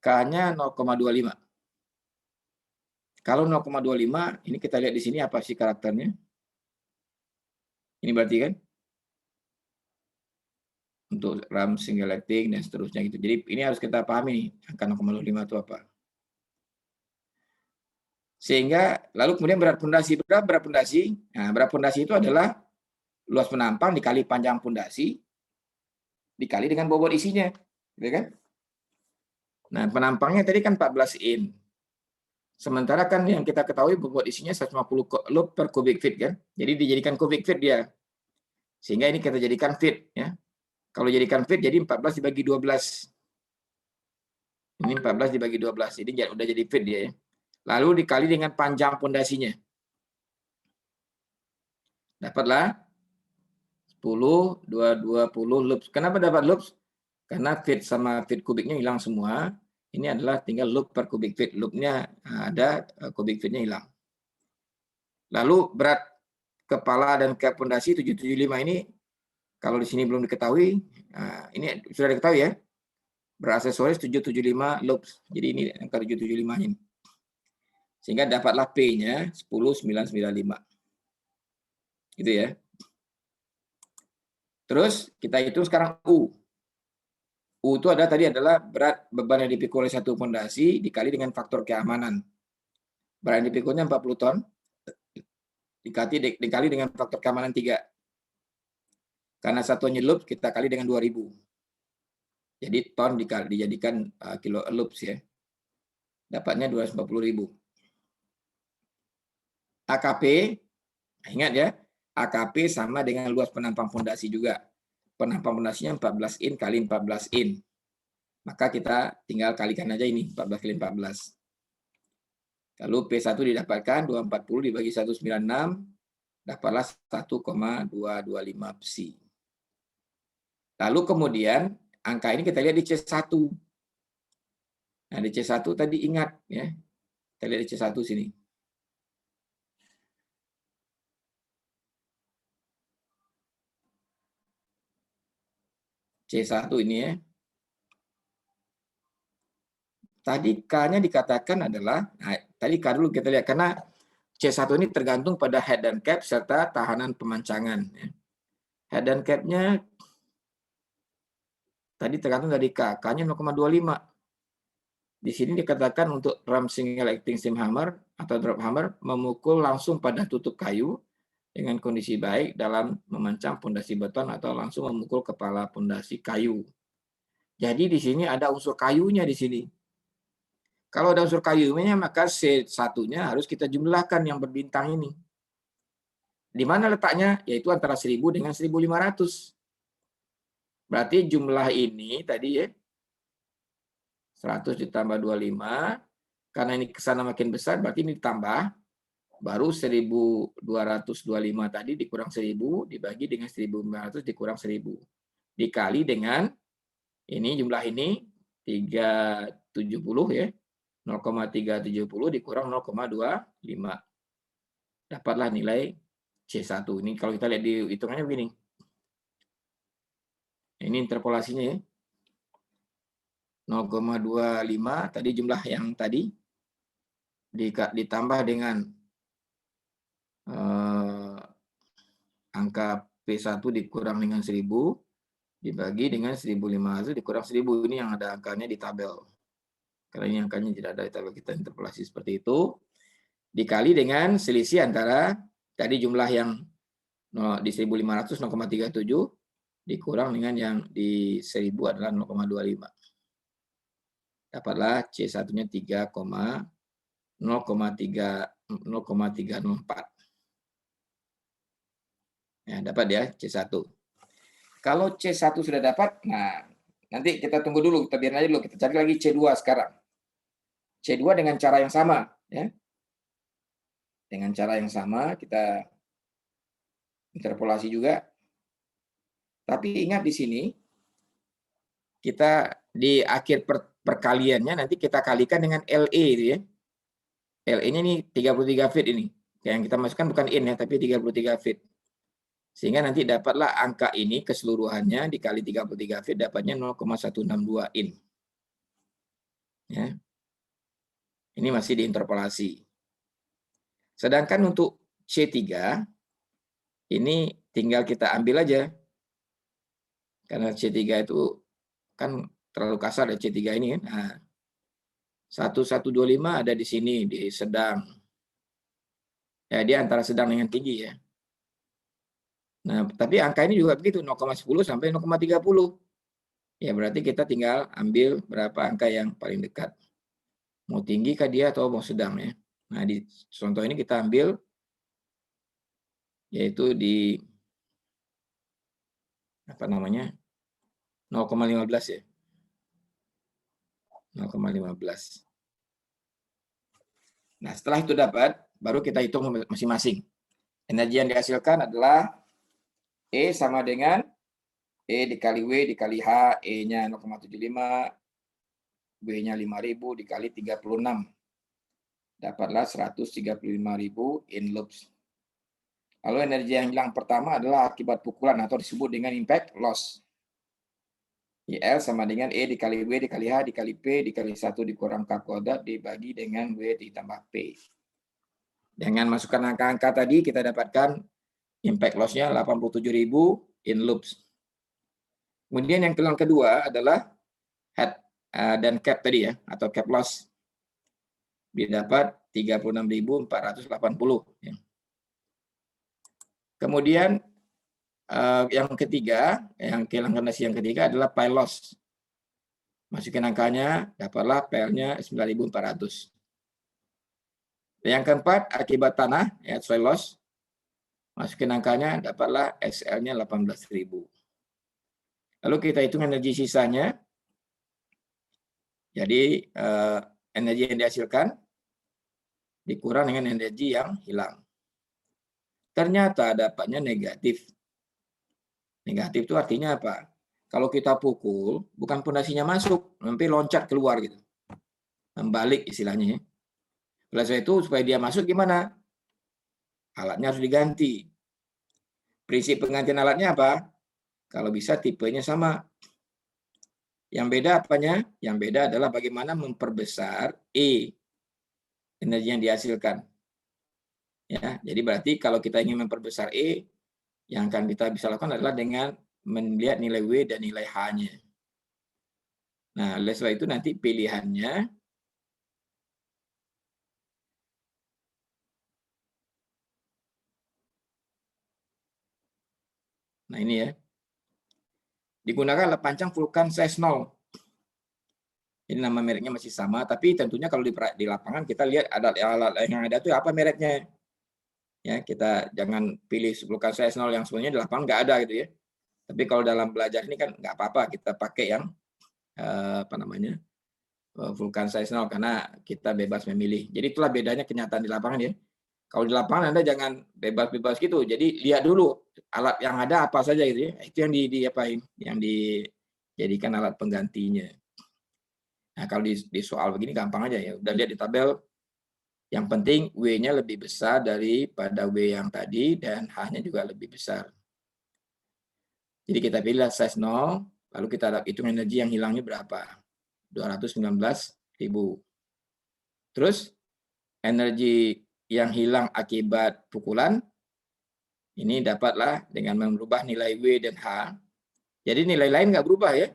K-nya 0,25. Kalau 0,25, ini kita lihat di sini apa sih karakternya. Ini berarti kan untuk ram single acting dan seterusnya gitu. Jadi ini harus kita pahami nih, angka 0,25 itu apa. Sehingga lalu kemudian berat pondasi. Berat pondasi. Nah, berat pondasi itu adalah luas penampang dikali panjang pondasi dikali dengan bobot isinya, gitu kan? Nah, penampangnya tadi kan 14 in. Sementara kan yang kita ketahui bobot isinya 150 loop per cubic feet kan. Jadi dijadikan cubic feet dia. Sehingga ini kita jadikan feet ya. Kalau jadikan feet jadi 14 dibagi 12. Ini 14 dibagi 12. Jadi udah jadi feet dia ya. Lalu dikali dengan panjang pondasinya. Dapatlah 10, 20 loops. Kenapa dapat loops? Karena feet sama feet kubiknya hilang semua. Ini adalah tinggal loop per kubik feet. Loopnya ada, kubik feetnya hilang. Lalu berat kepala dan cap pondasi 775 ini, kalau di sini belum diketahui, ini sudah diketahui ya. Beraksesoris 775 loops. Jadi ini angka 775 ini. Sehingga dapatlah P-nya 10.995. Gitu ya. Terus kita hitung sekarang U. U itu adalah berat beban yang dipikul oleh satu pondasi dikali dengan faktor keamanan. Berat yang dipikulnya 40 ton dikali dengan faktor keamanan 3. Karena satunya loop kita kali dengan 2000. Jadi ton dijadikan kilo loops ya. Dapatnya 240.000. AKP, ingat ya, AKP sama dengan luas penampang pondasi juga. Penampang pondasinya 14 in kali 14 in. Maka kita tinggal kalikan aja ini, 14 kali 14. Lalu P1 didapatkan 240 dibagi 196, dapatlah 1,225 psi. Lalu kemudian angka ini kita lihat di C1. Nah, di C1 tadi ingat ya. Kita lihat di C1 sini. C1 ini ya. Tadi K-nya dikatakan adalah, nah, tadi K dulu kita lihat, karena C1 ini tergantung pada head dan cap serta tahanan pemancangan. Ya. Head dan cap-nya tadi tergantung dari K. K-nya 0,25. Di sini dikatakan untuk ram single acting steam hammer atau drop hammer memukul langsung pada tutup kayu dengan kondisi baik dalam memancang pondasi beton atau langsung memukul kepala pondasi kayu. Jadi di sini ada unsur kayunya di sini. Kalau ada unsur kayunya maka C1-nya harus kita jumlahkan yang berbintang ini. Di mana letaknya? Yaitu antara 1000 dengan 1500. Berarti jumlah ini tadi ya, 100 ditambah 25, karena ini kesana makin besar, berarti ini ditambah, baru 1.225 tadi dikurang 1.000, dibagi dengan 1.500 dikurang 1.000. Dikali dengan ini jumlah ini 370 ya, 0,370 dikurang 0,25. Dapatlah nilai C1. Ini kalau kita lihat di hitungannya begini. Ini interpolasinya ya. 0,25 tadi jumlah yang tadi ditambah dengan angka P1 dikurang dengan 1.000 dibagi dengan 1.500 dikurang 1.000. Ini yang ada angkanya di tabel. Karena ini angkanya tidak ada di tabel kita interpolasi seperti itu. Dikali dengan selisih antara tadi jumlah yang di 1.500 0,37 dikurang dengan yang di 1.000 adalah 0,25. Dapatlah C1-nya 0,304. Ya, dapat ya C1. Kalau C1 sudah dapat, nah nanti kita tunggu dulu, kita biarin aja dulu, kita cari lagi C2 sekarang. C2 dengan cara yang sama, ya. Dengan cara yang sama kita interpolasi juga. Tapi ingat di sini kita di akhir perkaliannya nanti kita kalikan dengan LE itu ya. LE-nya ini 33 feet ini. Yang kita masukkan bukan in ya, tapi 33 feet. Sehingga nanti dapatlah angka ini keseluruhannya dikali 33 feet dapatnya 0,162 in. Ya. Ini masih diinterpolasi. Sedangkan untuk C3 ini tinggal kita ambil aja. Karena C3 itu kan terlalu kasar ya C3 ini kan. Nah, 1125 ada di sini di sedang. Ya, dia antara sedang dengan tinggi ya. Nah, tapi angka ini juga begitu 0,10 sampai 0,30. Ya, berarti kita tinggal ambil berapa angka yang paling dekat. Mau tinggi kah dia atau mau sedang ya. Nah, di contoh ini kita ambil yaitu di apa namanya? 0,15 ya. 0,15. Nah, setelah itu dapat, baru kita hitung masing-masing. Energi yang dihasilkan adalah E sama dengan E dikali W dikali H, E-nya 0,75, W-nya 5.000 dikali 36. Dapatlah 135.000 in loops. Lalu energi yang hilang pertama adalah akibat pukulan atau disebut dengan impact loss. IL sama dengan E dikali W dikali H dikali P dikali 1 dikurang K kuadrat dibagi dengan W ditambah P. Dengan masukkan angka-angka tadi kita dapatkan impact loss-nya 87.000 in loops. Kemudian yang kedua adalah head dan cap tadi ya, atau cap loss. Didapat 36.480. Ya. Kemudian yang ketiga, yang kehilangan nasi yang ketiga adalah pile loss. Masukin angkanya, dapatlah pile-nya 9.400. Yang keempat, akibat tanah, ya, soil loss. Masukin angkanya, dapatlah SL-nya 18.000. Lalu kita hitung energi sisanya. Jadi energi yang dihasilkan dikurang dengan energi yang hilang. Ternyata dapatnya negatif. Negatif itu artinya apa? Kalau kita pukul, bukan pondasinya masuk, tapi loncat keluar gitu. Membalik istilahnya. Oleh sebab itu, supaya dia masuk gimana? Alatnya harus diganti. Prinsip penggantian alatnya apa? Kalau bisa tipenya sama. Yang beda apanya? Yang beda adalah bagaimana memperbesar E, energi yang dihasilkan. Ya, jadi berarti kalau kita ingin memperbesar E, yang akan kita bisa lakukan adalah dengan melihat nilai W dan nilai H-nya. Nah, oleh sebab itu nanti pilihannya nah ini ya. Digunakan alat pancang vulkan size 0. Ini nama mereknya masih sama, tapi tentunya kalau di lapangan kita lihat alat yang ada itu apa mereknya. Ya, kita jangan pilih vulkan size 0 yang sebenarnya di lapangan nggak ada gitu ya. Tapi kalau dalam belajar ini kan nggak apa-apa kita pakai yang vulkan size 0 karena kita bebas memilih. Jadi itulah bedanya kenyataan di lapangan ya. Kalau di lapangan Anda jangan bebas-bebas gitu. Jadi lihat dulu alat yang ada apa saja gitu ya. Itu yang diapain, yang dijadikan alat penggantinya. Nah, kalau di soal begini gampang aja ya. Udah lihat di tabel, yang penting W-nya lebih besar daripada W yang tadi dan H-nya juga lebih besar. Jadi kita pilih size 0, lalu kita hitung energi yang hilangnya berapa. 219.000. Terus energi yang hilang akibat pukulan ini dapatlah dengan merubah nilai W dan H. Jadi nilai lain nggak berubah ya.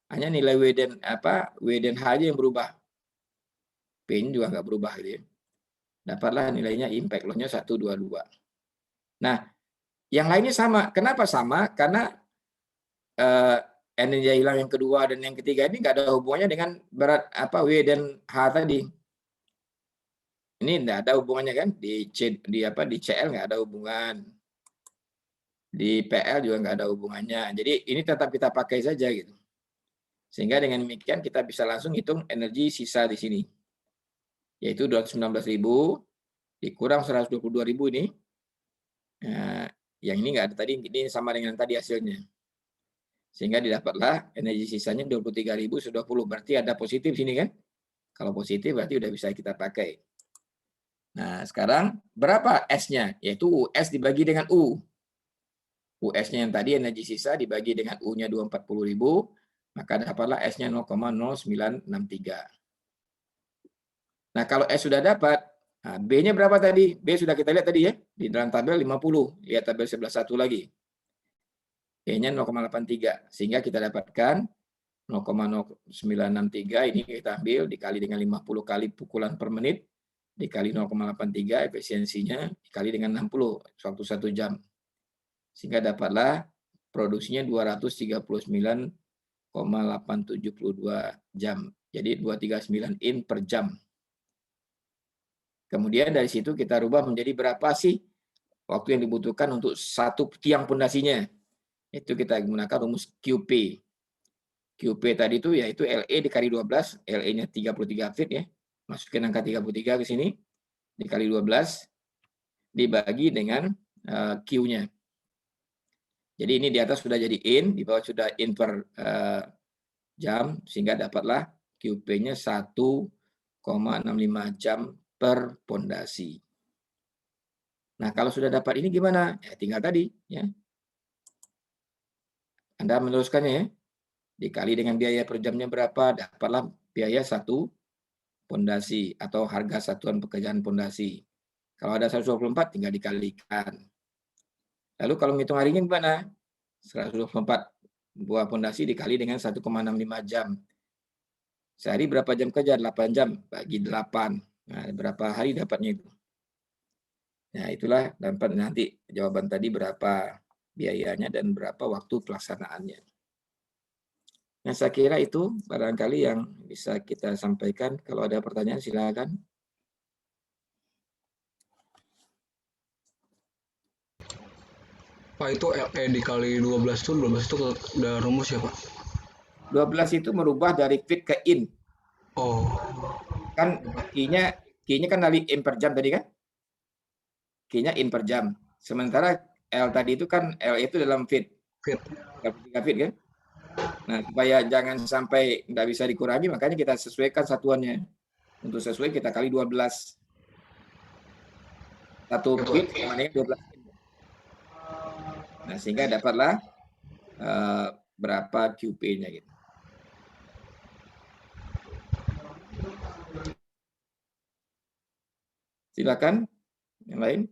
Hanya nilai W dan H aja yang berubah. P-nya juga nggak berubah gitu ya. Dapatlah nilainya impact loss-nya 122. Nah, yang lainnya sama. Kenapa sama? Karena energi hilang yang kedua dan yang ketiga ini nggak ada hubungannya dengan berat W dan H tadi. Ini nggak ada hubungannya kan di CL nggak ada hubungan, di PL juga nggak ada hubungannya. Jadi ini tetap kita pakai saja gitu. Sehingga dengan demikian kita bisa langsung hitung energi sisa di sini, yaitu 219.000 dikurang 122.000 ini. Nah, yang ini nggak ada tadi, ini sama dengan tadi hasilnya. Sehingga didapatlah energi sisanya 23.020, berarti ada positif sini kan? Kalau positif berarti udah bisa kita pakai. Nah, sekarang berapa S-nya? Yaitu US dibagi dengan U. US-nya yang tadi energi sisa dibagi dengan U-nya 240.000, maka dapatlah S-nya 0,0963. Nah, kalau S sudah dapat, nah B-nya berapa tadi? B sudah kita lihat tadi ya, di dalam tabel 50. Lihat tabel sebelah satu lagi. B-nya 0,83. Sehingga kita dapatkan 0,0963 ini kita ambil dikali dengan 50 kali pukulan per menit, dikali 0,83 efisiensinya, dikali dengan 60 waktu 1 jam. Sehingga dapatlah produksinya 239,872 jam. Jadi 239 in per jam. Kemudian dari situ kita rubah menjadi berapa sih waktu yang dibutuhkan untuk satu tiang pondasinya. Itu kita menggunakan rumus QP. QP tadi itu yaitu LE dikali 12, LE-nya 33 feet ya. Masukin angka 33 ke sini, dikali 12, dibagi dengan Q-nya. Jadi ini di atas sudah jadi in, di bawah sudah in per jam, sehingga dapatlah QP-nya 1,65 jam per pondasi. Nah, kalau sudah dapat ini gimana? Ya, tinggal tadi. Ya. Anda meneruskannya ya. Dikali dengan biaya per jamnya berapa, dapatlah biaya satu pondasi atau harga satuan pekerjaan pondasi. Kalau ada 124, tinggal dikalikan. Lalu kalau menghitung harinya gimana? 124 buah pondasi dikali dengan 1,65 jam. Sehari berapa jam kerja? 8 jam. Bagi 8. Nah, berapa hari dapatnya itu? Nah, itulah dapat nanti jawaban tadi berapa biayanya dan berapa waktu pelaksanaannya. Nah, saya kira itu barangkali yang bisa kita sampaikan. Kalau ada pertanyaan, silakan. Pak, itu LE dikali 12 itu udah rumus ya Pak? 12 itu merubah dari fit ke in. Oh, Kan key-nya kan dari in per jam tadi kan? Key-nya in per jam. Sementara L tadi itu kan L itu dalam fit. fit. 33 fit kan? Nah, supaya jangan sampai nggak bisa dikurangi, makanya kita sesuaikan satuannya. Untuk sesuai kita kali 12. Satu Ya fit Pak. sama dengan 12 in. Nah, sehingga dapatlah berapa QP-nya gitu. Silakan yang lain.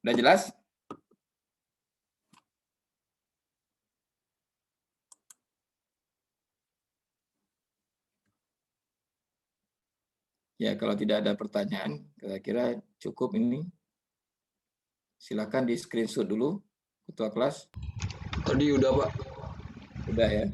Udah jelas? Ya, kalau tidak ada pertanyaan, kira-kira cukup ini. Silakan di screenshot dulu, ketua kelas. Tadi udah, Pak. Udah ya.